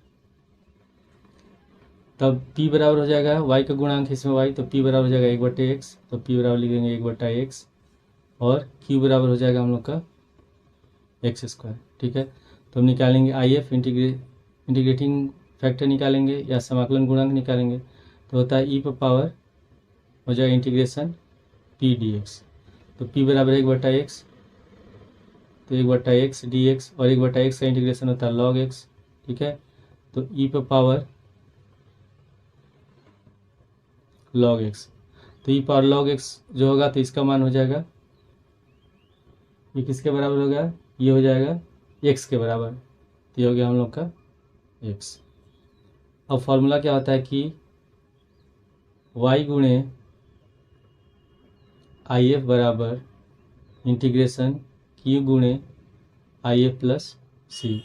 तब p बराबर हो जाएगा y का गुणांक इसमें y, तो p बराबर हो जाएगा 1/x, तो p बराबर लिख देंगे 1/x और q बराबर हो जाएगा हम लोग का x²। ठीक है, तो हम निकालेंगे IF इंटीग्रेटिंग फैक्टर निकालेंगे या समाकलन गुणांक निकालेंगे, तो होता है e पर पावर हो जाएगा इंटीग्रेशन p dx, तो p बराबर 1/x, तो 1/x dx और 1/x का इंटीग्रेशन होता है log x। ठीक है, तो e पर पावर log x, तो e पावर log x जो होगा तो इसका मान हो जाएगा, ये किसके बराबर होगा, ये हो जाएगा x के बराबर, तो ये हो गया हम लोग का x। अब फॉर्मूला क्या होता है कि y गुणे IF बराबर इंटीग्रेशन q गुणे IF प्लस c,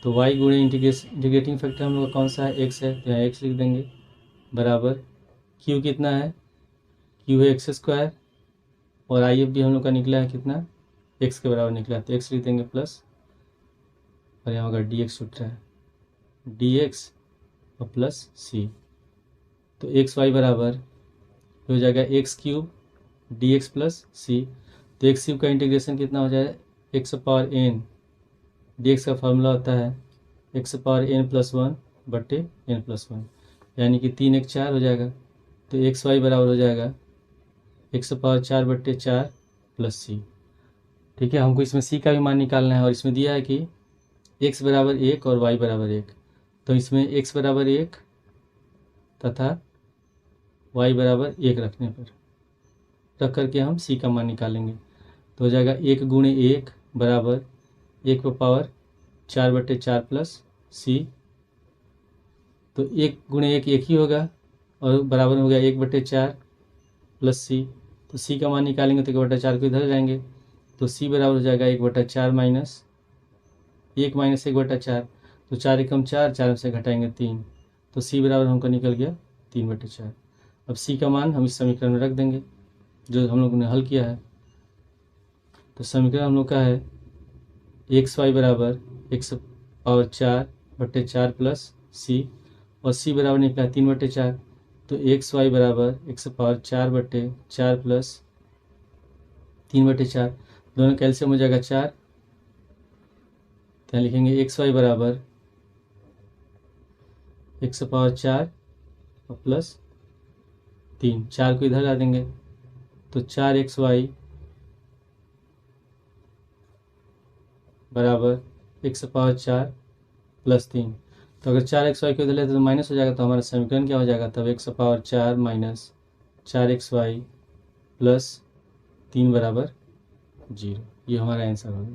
तो y गुणे इंटीग्रेटिंग फैक्टर हम लोग का कौन सा है, x है, तो यहाँ x लिख देंगे बराबर q कितना है, q है x² और IF भी हम लोग का निकला है कितना, x के बराबर निकला है, तो x लिख देंगे प्लस, और यहाँ होगा dx छूट रहा है, dx और प्लस c, तो xy बराबर हो जाएगा x³ dx प्लस c, तो x³ का इंटीग्रेशन कितना हो जाए, x पावर n, dx का फार्मूला होता है x पावर n+1 बट्टे n+1, यानी कि 3 1 4 हो जाएगा, तो xy बराबर हो जाएगा x पावर 4 बट्टे 4 प्लस c। ठीक है, हमको इसमें c का भी मान निकालना है और इसमें दिया है कि x बराबर 1 और y बराबर 1, तो इसमें x बराबर 1 तथा y बराबर 1 रखने पर रख करके हम c का मान निकालेंगे, तो हो जाएगा 1 गुणे 1 बराबर 1 पर पावर 4/4 प्लस c, तो 1 गुणे 1 1 ही होगा और बराबर हो गया 1/4 प्लस c, तो c का मान निकालेंगे तो 1/4 को इधर जाएंगे, तो c बराबर हो जाएगा 1/4 माइनस 1 माइनस 1/4, तो 4 एकम 4, 4 से घटाएंगे 3, तो c बराबर हमको निकल गया 3/4। अब c का मान हम इस समीकरण में रख देंगे जो हम लोग ने हल किया है, तो समीकरण हम लोग का है xy बराबर x पावर 4/4 प्लस c, और c बराबर निकला 3/4, तो xy बराबर x पावर 4/4 प्लस 3/4, दोनों कैल्शियम हो जाएगा 4, तो यहाँ लिखेंगे xy बराबर x पावर 4 और प्लस 3, 4 को इधर ला देंगे, तो 4xy बराबर x पावर 4 प्लस 3, तो अगर 4xy को इधर लेते तो माइनस हो जाएगा, तो हमारा समीकरण क्या हो जाएगा तब x power 4 minus 4xy plus 3 बराबर 0, ये हमारा आंसर होगा।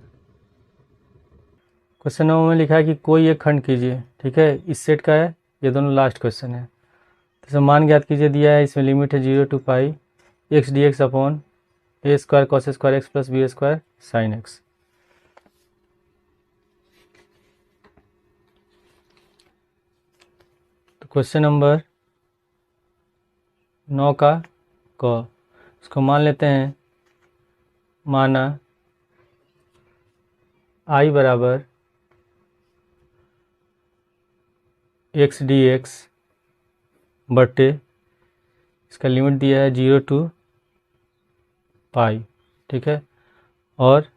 क्वेश्चन नंबर में लिखा है कि कोई एक खंड कीजिए। ठीक है, इस सेट का है, ये दोनों लास्ट क्वेश्चन है। तो इसमें मान ज्ञात कीजिए, दिया है इसमें लिमिट है 0 to pi x dx upon a² cos² x plus b² sin x। तो क्वेश्चन नंबर 9 का क, इसको मान लेते हैं, माना I बराबर x dx बटे, इसका लिमिट दिया है 0 to पाई। ठीक है, और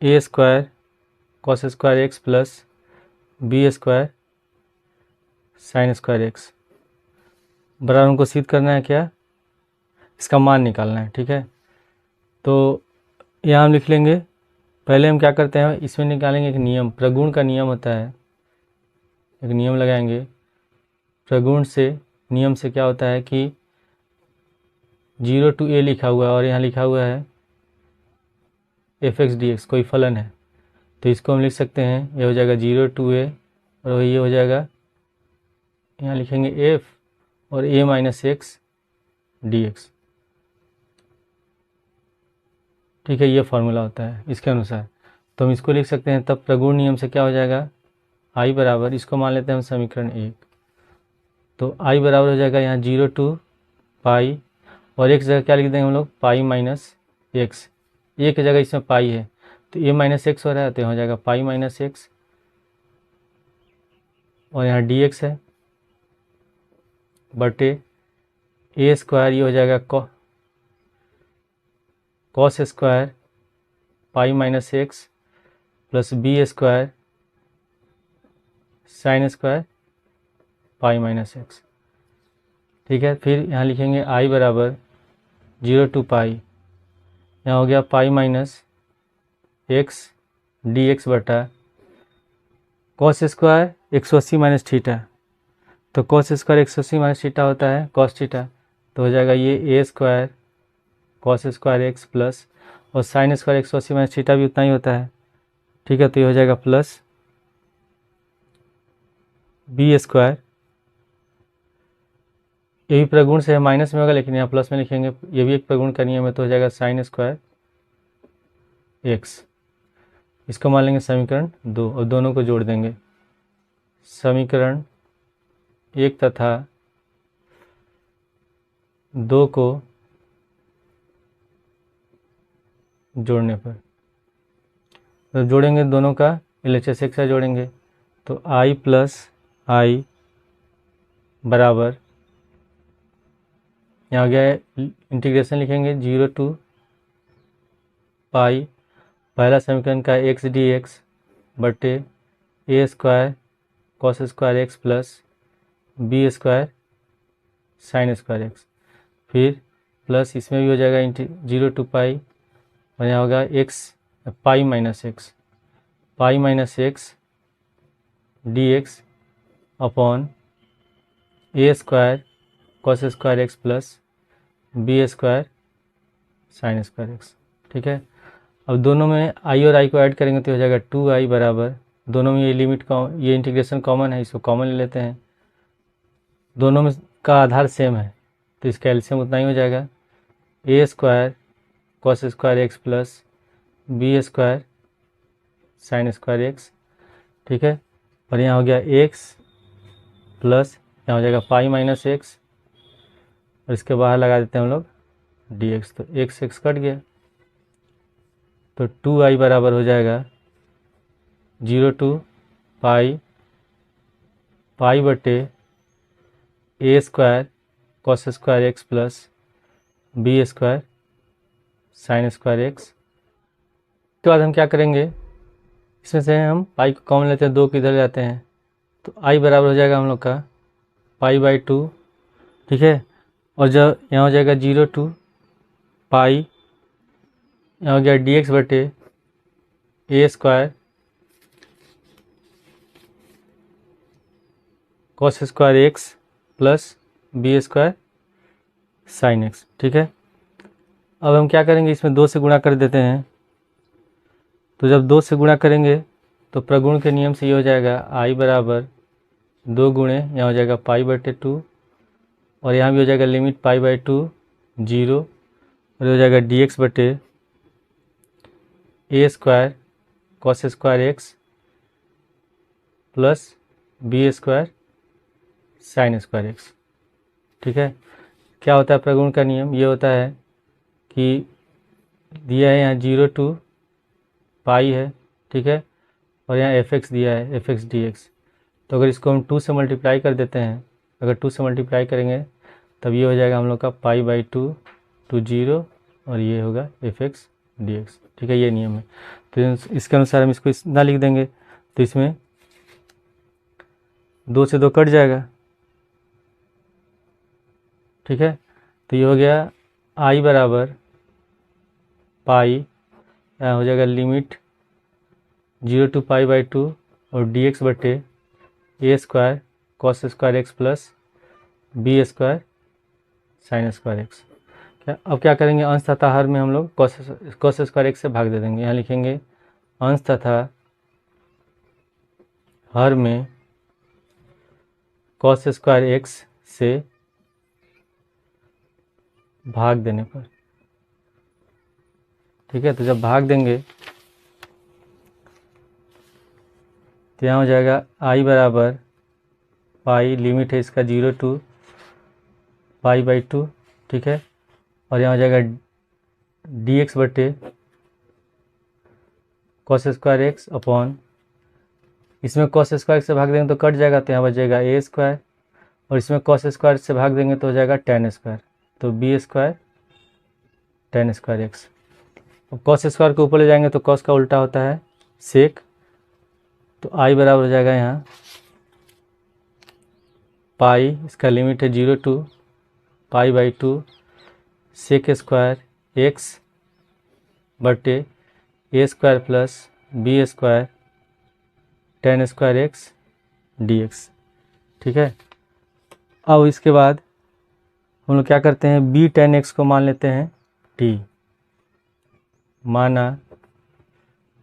a² cos² x plus b² sin² x बराबर हमको सिद्ध करना है क्या, इसका मान निकालना है। ठीक है, तो यहाँ हम लिख लेंगे, पहले हम क्या करते हैं, इसमें निकालेंगे एक नियम, प्रगुण का नियम होता है, एक नियम लगाएंगे, प्रगुण से नियम से क्या होता है कि 0 to a लिखा हुआ है और यहाँ लिखा हुआ है fx dx, कोई फलन है, तो इसको हम लिख सकते हैं, ये हो जाएगा 0 to a और ये हो जाएगा, यहाँ लिखेंगे f और a माइनस एक्स dx। ठीक है, ये फार्मूला होता है इसके अनुसार। तो हम इसको लिख सकते हैं, तब प्रगुण नियम से क्या हो जाएगा, i बराबर, इसको मान लेते हैं हम समीकरण 1, तो i बराबर हो जाएगा यहाँ 0 to पाई, और एक जगह क्या लिख देंगे हम लोग, पाई माइनस एक्स, एक जगह इसमें पाई है तो a माइनस एक्स हो रहा है, तो हो जाएगा पाई माइनस एक्स, और यहाँ dx है बटे a स्क्वायर, ये हो जाएगा cos square pi minus x plus b square sine square pi minus x. ठीक है, फिर यहाँ लिखेंगे i बराबर 0 to पाई, यहाँ हो गया पाई माइनस एक्स डी एक्स बटा कॉस स्क्वायर 180 माइनस थीटा, तो कॉस स्क्वायर 180 माइनस थीटा होता है कॉस थीटा, तो हो जाएगा ये a square cos square x plus, और साइन स्क्वायर 180 माइनस थीटा भी उतना ही होता है। ठीक है, तो ये हो जाएगा प्लस बी स्क्वायर, ये भी प्रगुण से है, माइनस में होगा लेकिन यहाँ प्लस में लिखेंगे, ये भी एक प्रगुण का नियम है, तो हो जाएगा साइन स्क्वायर एक्स। इसको मान लेंगे समीकरण 2 और दोनों को जोड़ देंगे, समीकरण 1 तथा 2 को जोड़ने पर, तो जोड़ेंगे दोनों का LHS एक साथ जोड़ेंगे, तो i प्लस आई बराबर, यहाँ हो गया है इंटीग्रेशन लिखेंगे 0 to पाई, पहला समीकरण का एक्स डी एक्स बटे a square cos square x plus b square sine square x, फिर प्लस इसमें भी हो जाएगा 0 to पाई, और यहाँ होगा x pi minus x d x upon a square cos square x plus b square sine square x. ठीक है, अब दोनों में i और i को ऐड करेंगे तो हो जाएगा 2i बराबर, दोनों में ये लिमिट का ये इंटीग्रेशन कॉमन है, इसको कॉमन ले लेते हैं, दोनों में का आधार सेम है तो इसका एलसीएम उतना ही हो जाएगा, a square cos square x plus b square sine square x. ठीक है, और यहाँ हो गया एक्स प्लस, यहाँ हो जाएगा पाई माइनस एक्स, और इसके बाहर लगा देते हैं हम लोग डी एक्स, तो एक्स एक्स कट गया, तो 2i बराबर हो जाएगा 0 to पाई बटे a square cos square x plus b square sine square x. उसके बाद हम क्या करेंगे, इसमें से हम पाई को कॉमन लेते हैं, 2 किधर जाते हैं, तो i बराबर हो जाएगा हम लोग का पाई बाई 2। ठीक है, और जब यहाँ हो जाएगा 0 to पाई, यहाँ हो गया डी एक्स बटे a square cos square x plus b square sine x. ठीक है, अब हम क्या करेंगे, इसमें 2 से गुणा कर देते हैं, तो जब 2 से गुणा करेंगे तो प्रगुण के नियम से ये हो जाएगा i बराबर 2 गुणे, यहाँ हो जाएगा पाई बटे 2, और यहाँ भी हो जाएगा लिमिट पाई बाई 2 0, और हो जाएगा डी एक्स बटे a square cos square x plus b square sine square x. ठीक है, क्या होता है प्रगुण का नियम, ये होता है कि दिया है यहाँ 0 to पाई है, ठीक है, और यहाँ एफ एक्स दिया है एफ एक्स डी एक्स, तो अगर इसको हम 2 से मल्टीप्लाई कर देते हैं, अगर 2 से मल्टीप्लाई करेंगे तब ये हो जाएगा हम लोग का पाई बाई 2 to 0, और ये होगा एफ एक्स डी एक्स। ठीक है, ये नियम है, तो इसके अनुसार हम इसको इतना लिख देंगे, तो इसमें 2 से 2 कट जाएगा। ठीक है, तो ये हो गया i बराबर पाई, यहाँ हो जाएगा लिमिट 0 to पाई बाई 2 और डी एक्स बटे a square cos square x plus b square sine square x. क्या अब क्या करेंगे, अंश तथा हर में हम लोग कॉस स्क्वायर एक्स से भाग दे देंगे। यहाँ लिखेंगे अंश तथा हर में कॉस स्क्वायर एक्स से भाग देने पर, ठीक है। तो जब भाग देंगे तो यहाँ हो जाएगा आई बराबर पाई, लिमिट है इसका 0 टू पाई/2, ठीक है। और यहाँ हो जाएगा डी एक्स बटे कॉस स्क्वायर एक्स अपॉन, इसमें कॉस स्क्वायर से भाग देंगे तो कट जाएगा, तो यहाँ बचेगा ए स्क्वायर, और इसमें कॉस स्क्वायर से भाग देंगे तो हो जाएगा tan स्क्वायर, तो b square tan square x. अब कॉस स्क्वायर के ऊपर ले जाएंगे तो कॉस का उल्टा होता है सेक, तो आई बराबर हो जाएगा यहाँ पाई, इसका लिमिट है 0 to pi sec square x बटे a square plus b square tan square x d x, ठीक है। अब इसके बाद हम लोग क्या करते हैं, बी tan एक्स को मान लेते हैं t, माना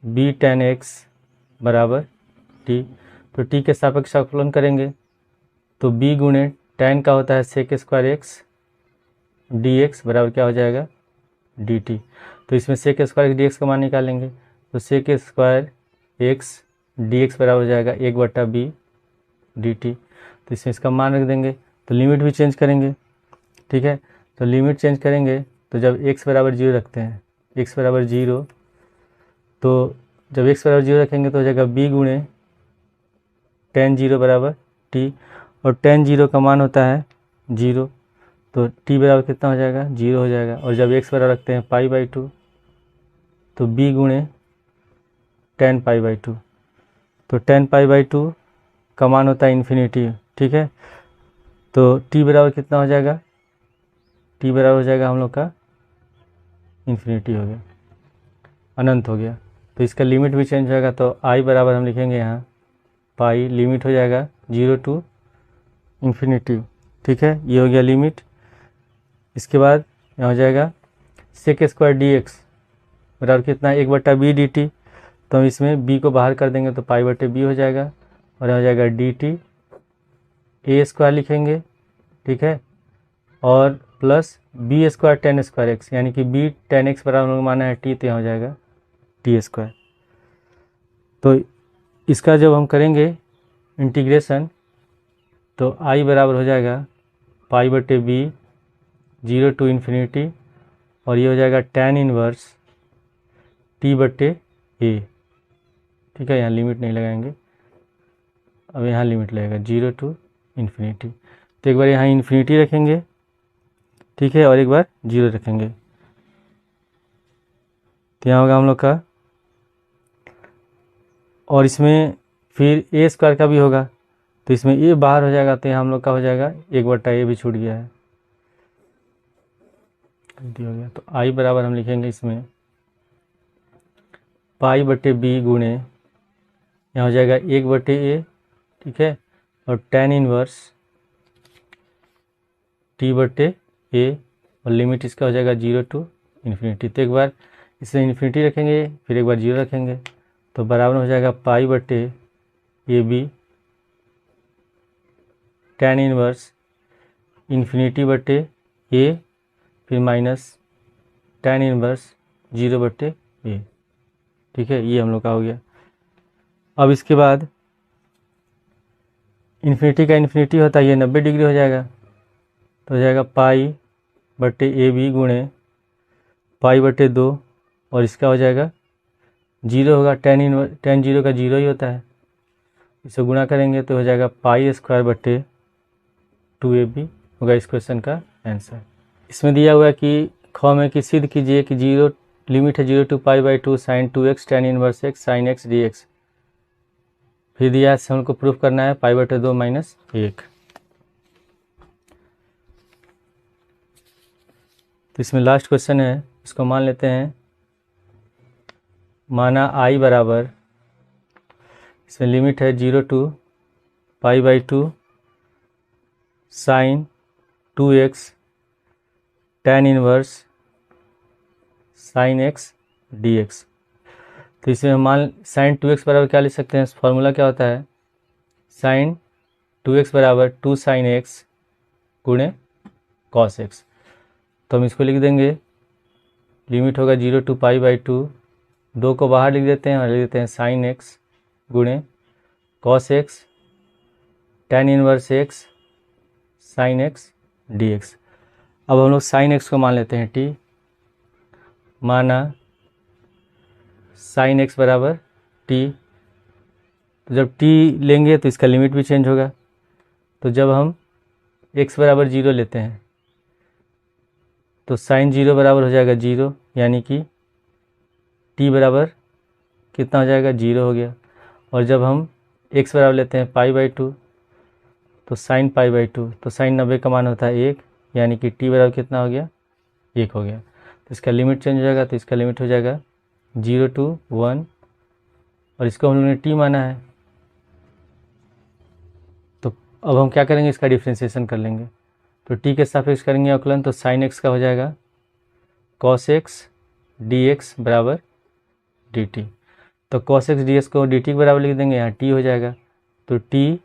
बी tan एक्स बराबर t, तो t के सापेक्ष अवकलन करेंगे तो b गुणे tan का होता है sec square x d x बराबर क्या हो जाएगा dt। तो इसमें सेक स्क्वायर डी एक्स का मान निकालेंगे, तो sec square x d x बराबर हो जाएगा 1/b dt। तो इसमें इसका मान रख देंगे, तो लिमिट भी चेंज करेंगे, ठीक है। तो लिमिट चेंज करेंगे तो जब x बराबर 0 रखते हैं, x बराबर 0, तो जब x बराबर 0 रखेंगे तो हो जाएगा b गुणे tan 0 बराबर t, और tan 0 का मान होता है 0, तो t बराबर कितना हो जाएगा 0 हो जाएगा। और जब x बराबर रखते हैं पाई/2, तो b गुणे tan पाई/2, तो tan पाई/2 का मान होता है इन्फिनिटी, ठीक है। तो t बराबर कितना हो जाएगा, t बराबर हो जाएगा हम लोग का इन्फिनिटी हो गया, अनंत हो गया। तो इसका लिमिट भी चेंज होगा, तो i बराबर हम लिखेंगे यहाँ पाई, लिमिट हो जाएगा 0 टू इन्फिनिटी, ठीक है। ये हो गया लिमिट। इसके बाद यहाँ हो जाएगा सेक स्क्वायर डी एक्स बराबर कितना 1/b dt, तो हम इसमें b को बाहर कर देंगे तो पाई/b हो जाएगा, और यहाँ हो जाएगा dt, ए स्क्वायर लिखेंगे, ठीक है, और plus b square tan square x, यानी कि b tan x बराबर हम लोग माना है t, तो यहाँ हो जाएगा t स्क्वायर। तो इसका जब हम करेंगे इंटीग्रेशन तो i बराबर हो जाएगा पाई/b 0 टू इन्फिनिटी, और ये हो जाएगा tan इनवर्स t/a, ठीक है। यहाँ लिमिट नहीं लगाएंगे, अब यहाँ लिमिट लगेगा 0 टू इन्फिनिटी, तो एक बार यहाँ इन्फिनिटी रखेंगे, ठीक है, और एक बार 0 रखेंगे, तो यहाँ होगा हम लोग का, और इसमें फिर ए स्क्वायर का भी होगा, तो इसमें ए बाहर हो जाएगा, तो यहाँ हम लोग का हो जाएगा 1/a भी छूट गया है, गलती हो गया। तो आई बराबर हम लिखेंगे इसमें पाई/b गुणे, यहाँ हो जाएगा 1/a, ठीक है, और tan इनवर्स t/a, और लिमिट इसका हो जाएगा 0 टू इन्फिनिटी। तो एक बार इसे इन्फिनिटी रखेंगे, फिर एक बार 0 रखेंगे, तो बराबर हो जाएगा पाई/ab tan इनवर्स इन्फिनिटी/a, फिर माइनस tan इनवर्स 0/a, ठीक है। ये हम लोग का हो गया। अब इसके बाद इन्फिनिटी का इन्फिनिटी होता है, ये 90 डिग्री हो जाएगा, तो हो जाएगा पाई/ab गुणे पाई/2, और इसका हो जाएगा 0 होगा, tan 0 का 0 ही होता है, इसे गुणा करेंगे तो हो जाएगा पाई²/2ab होगा इस क्वेश्चन का आंसर। इसमें दिया हुआ है कि ख में कि सिद्ध कीजिए कि 0 लिमिट है 0 to pi sine 2x tan inverse x sine x dx, फिर दिया है हमको प्रूफ करना है पाई/2 माइनस 1। तो इसमें लास्ट क्वेश्चन है, इसको मान लेते हैं, माना i बराबर, इसमें लिमिट है 0 to pi sine 2x tan inverse sin x dx। तो इसमें हम मान sin 2x बराबर क्या लिख सकते हैं, फॉर्मूला क्या होता है, sin 2x बराबर 2 sin x गुणे cos x। तो हम इसको लिख देंगे, लिमिट होगा 0 to π/2, 2 को बाहर लिख देते हैं और लिख देते हैं sin x गुणे cos x tan inverse x sin x dx। अब हम लोग sin x को मान लेते हैं t, माना sin x बराबर t। तो जब t लेंगे तो इसका लिमिट भी चेंज होगा। तो जब हम x बराबर 0 लेते हैं तो sin 0 बराबर हो जाएगा 0, यानी कि t बराबर कितना हो जाएगा, 0 हो गया। और जब हम x बराबर लेते हैं π/2 तो sin π/2, तो sin 90 का मान होता है 1, यानी कि t बराबर कितना हो गया, 1 हो गया। तो इसका लिमिट चेंज हो जाएगा, तो इसका लिमिट हो जाएगा 0 to 1, और इसको हम लोगों ने t माना है। तो अब हम क्या करेंगे, इसका डिफ्रेंशिएशन कर लेंगे। तो t के सापेक्ष करेंगे अवकलन, तो sin x का हो जाएगा cos x dx बराबर dt। तो cos x dx को dt के बराबर लिख देंगे, यहाँ t हो जाएगा। तो t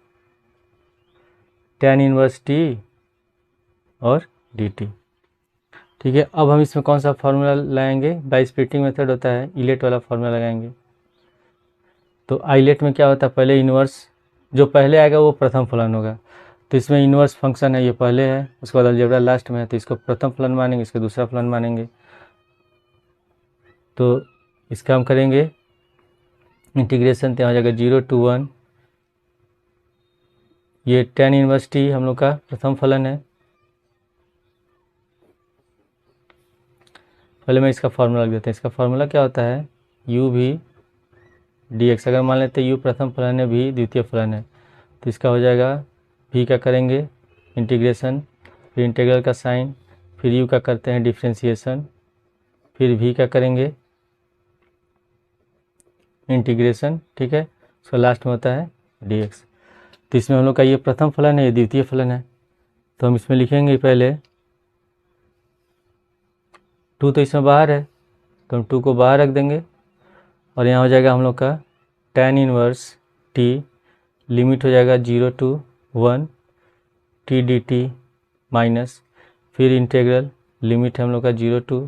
tan इनवर्स t और dt। ठीक है, अब हम इसमें कौन सा फार्मूला लाएंगे, बाय स्प्लिटिंग मेथड होता है, इलेट वाला फार्मूला लगाएंगे। तो आइलेट में क्या होता है, पहले इन्वर्स जो पहले आएगा वो प्रथम फलन होगा। तो इसमें इन्वर्स फंक्शन है, ये पहले है, उसके बाद अलजेब्रा लास्ट में है, तो इसको प्रथम फलन मानेंगे, इसको दूसरा फलन मानेंगे। तो इसका हम करेंगे इंटीग्रेशन, तो हो जाएगा 0 to 1। ये tan इनवर्स t हम लोग का प्रथम फलन है। पहले मैं इसका फार्मूला लिख देते हैं। इसका फार्मूला क्या होता है, u भी dx। अगर मान लेते हैं u प्रथम फलन है, v द्वितीय फलन है, तो इसका हो जाएगा v का करेंगे इंटीग्रेशन, फिर इंटीग्रल का साइन, फिर u का करते हैं डिफ्रेंशिएशन, फिर v का करेंगे इंटीग्रेशन। ठीक है, उसका लास्ट में होता है dx। तो इसमें हम लोग का ये प्रथम फलन है, ये द्वितीय फलन है। तो हम इसमें लिखेंगे पहले 2, तो इसमें बाहर है, तो हम 2 को बाहर रख देंगे, और यहाँ हो जाएगा हम लोग का tan इनवर्स t, लिमिट हो जाएगा 0 to 1 t dt माइनस, फिर इंटीग्रल, लिमिट है हम लोग का 0 to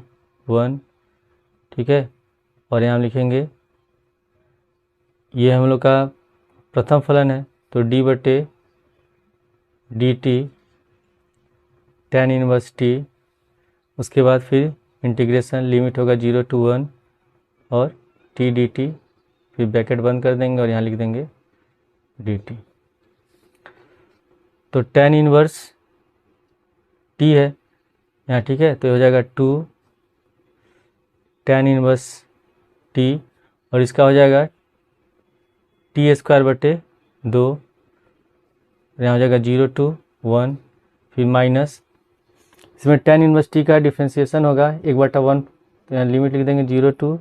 1। ठीक है, और यहाँ लिखेंगे ये हम लोग का प्रथम फलन है, तो d बटे dt tan इनवर्स t, उसके बाद फिर इंटीग्रेशन, लिमिट होगा 0 to 1 और t dt, फिर ब्रैकेट बंद कर देंगे और यहाँ लिख देंगे dt। तो tan इनवर्स t है यहाँ, ठीक है, तो हो जाएगा 2 tan इनवर्स t, और इसका हो जाएगा t स्क्वायर बटे 2, यहाँ हो जाएगा 0 to 1, फिर माइनस, इसमें tan इनवर्स t का डिफ्रेंशिएशन होगा 1/1, तो यहाँ लिमिट लिख देंगे 0 to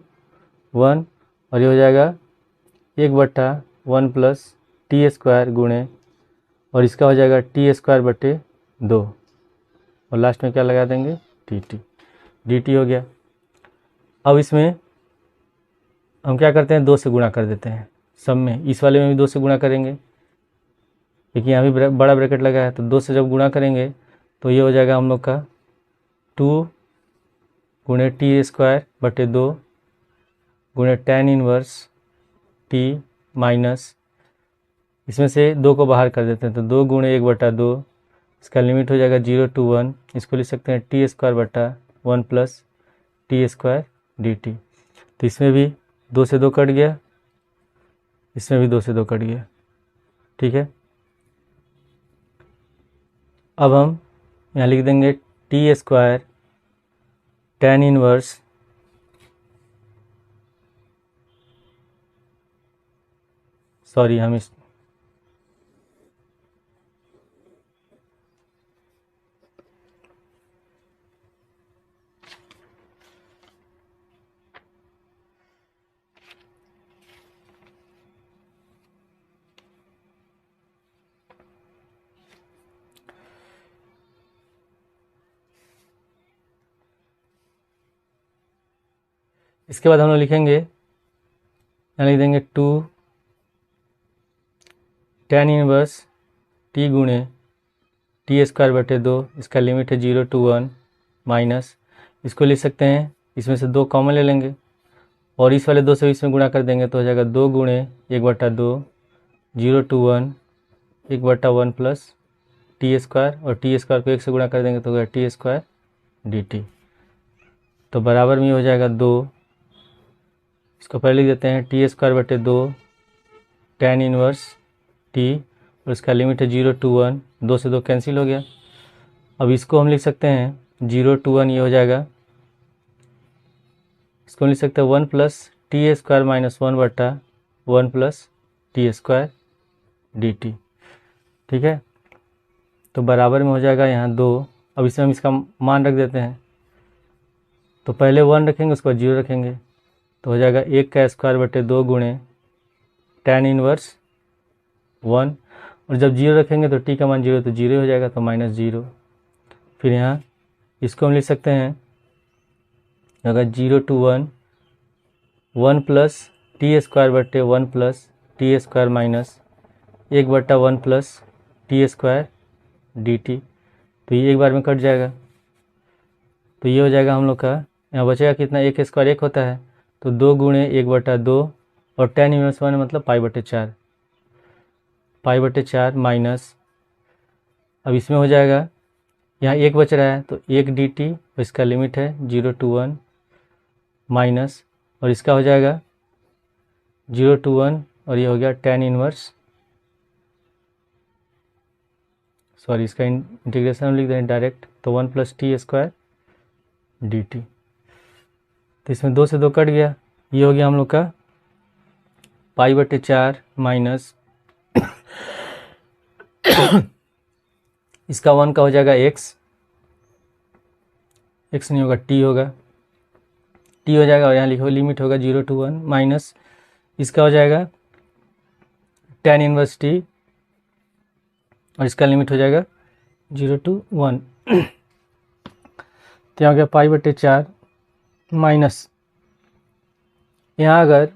1, और ये हो जाएगा 1/1 प्लस टी स्क्वायर गुणे, और इसका हो जाएगा टी स्क्वायर बटे 2, और लास्ट में क्या लगा देंगे, डी टी हो गया। अब इसमें हम क्या करते हैं, 2 से गुणा कर देते हैं सब में, इस वाले में भी 2 से गुणा करेंगे, क्योंकि यहाँ भी बड़ा ब्रैकेट लगा है। तो 2 से जब गुणा करेंगे तो ये हो जाएगा हम लोग का 2 गुणे टी स्क्वायर बटे 2 गुणे tan इनवर्स टी माइनस, इसमें से 2 को बाहर कर देते हैं, तो 2 गुणे 1/2, इसका लिमिट हो जाएगा 0 to 1, इसको लिख सकते हैं टी स्क्वायर बटा 1 plus T square D T. तो इसमें भी 2 से 2 कट गया, इसमें भी 2 से 2 कट गया। ठीक है, अब हम यहाँ लिख देंगे टी स्क्वायर tan इनवर्स हम इस इसके बाद हम लोग लिखेंगे, यहाँ लिख देंगे 2 tan इनवर्स t गुणे टी स्क्वायर बटे 2, इसका लिमिट है 0 to 1 माइनस, इसको लिख सकते हैं, इसमें से 2 कॉमन ले लेंगे और इस वाले 2 से इसमें गुणा कर देंगे तो हो जाएगा 2 गुणे 1/2 0 to 1 1/1 प्लस टी स्क्वायर, और टी स्क्वायर को 1 से गुणा कर देंगे तो होगा टी स्क्वायर dt। तो बराबर में हो जाएगा 2, इसको पहले लिख देते हैं टी स्क्वायर बटे 2 tan इनवर्स t, और इसका लिमिट है 0 to 1, 2 से 2 कैंसिल हो गया। अब इसको हम लिख सकते हैं 0 to 1, ये हो जाएगा, इसको लिख सकते हैं 1 plus T square minus 1/1 plus T square dt। ठीक है, तो बराबर में हो जाएगा यहाँ 2। अब इसमें हम इसका मान रख देते हैं, तो पहले 1 रखेंगे उसके बाद 0 रखेंगे, तो हो जाएगा 1 का स्क्वायर बटे 2 गुणे tan इनवर्स 1, और जब 0 रखेंगे तो t का मान 0 तो 0 हो जाएगा, तो -0। फिर यहाँ इसको हम लिख सकते हैं, अगर 0 to 1 1 प्लस टी स्क्वायर बटे 1 plus T square minus 1/1 plus T square dt। तो ये एक बार में कट जाएगा, तो ये हो जाएगा हम लोग का, यहाँ बचेगा कितना, 1 स्क्वायर 1 होता है, तो 2 गुणे 1/2 और tan इनवर्स 1 मतलब पाई/4 माइनस, अब इसमें हो जाएगा, यहाँ 1 बच रहा है तो 1 dt, और इसका लिमिट है 0 to 1 माइनस, और इसका हो जाएगा 0 to 1, और ये हो गया tan इनवर्स, सॉरी इसका इंटीग्रेशन हम लिख दें डायरेक्ट, तो 1 प्लस टी स्क्वायर dt। तो इसमें 2 से 2 कट गया, ये हो गया हम लोग का पाई/4 माइनस इसका 1 का हो जाएगा x नहीं होगा t होगा, t हो जाएगा, और यहाँ लिखो लिमिट होगा 0 to 1 माइनस, इसका हो जाएगा tan इनवर्स t, और इसका लिमिट हो जाएगा 0 to 1। तो यहाँ हो गया पाई/4 माइनस, यहाँ अगर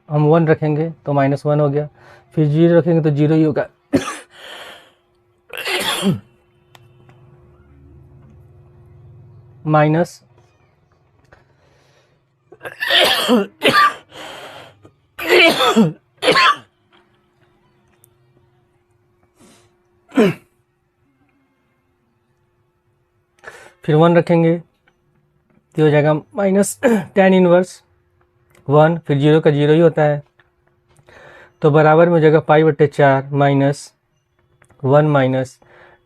हम 1 रखेंगे तो -1 हो गया, फिर 0 रखेंगे तो 0 ही होगा, माइनस फिर 1 रखेंगे तो हो जाएगा माइनस tan इनवर्स 1, फिर 0 का 0 ही होता है, तो बराबर में हो जाएगा पाई/4 माइनस 1 माइनस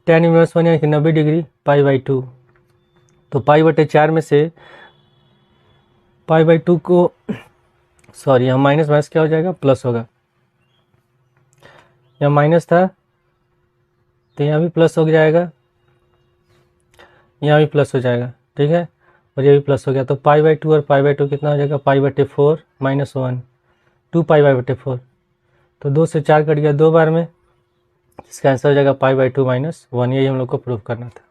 tan इनवर्स 1 यानी कि 90 डिग्री पाई/2, तो पाई/4 में से पाई/2 को, सॉरी यहाँ माइनस माइनस क्या हो जाएगा, प्लस होगा, यहाँ माइनस था तो यहाँ भी प्लस हो जाएगा, यहाँ भी प्लस हो जाएगा, ठीक है, और ये भी प्लस हो गया, तो पाई/2 और पाई/2 कितना हो जाएगा, पाई/4 माइनस 1 2 पाई/4, तो 2 से 4 कट गया 2 बार में, इसका आंसर हो जाएगा पाई/2 माइनस 1। यही हम लोग को प्रूव करना था।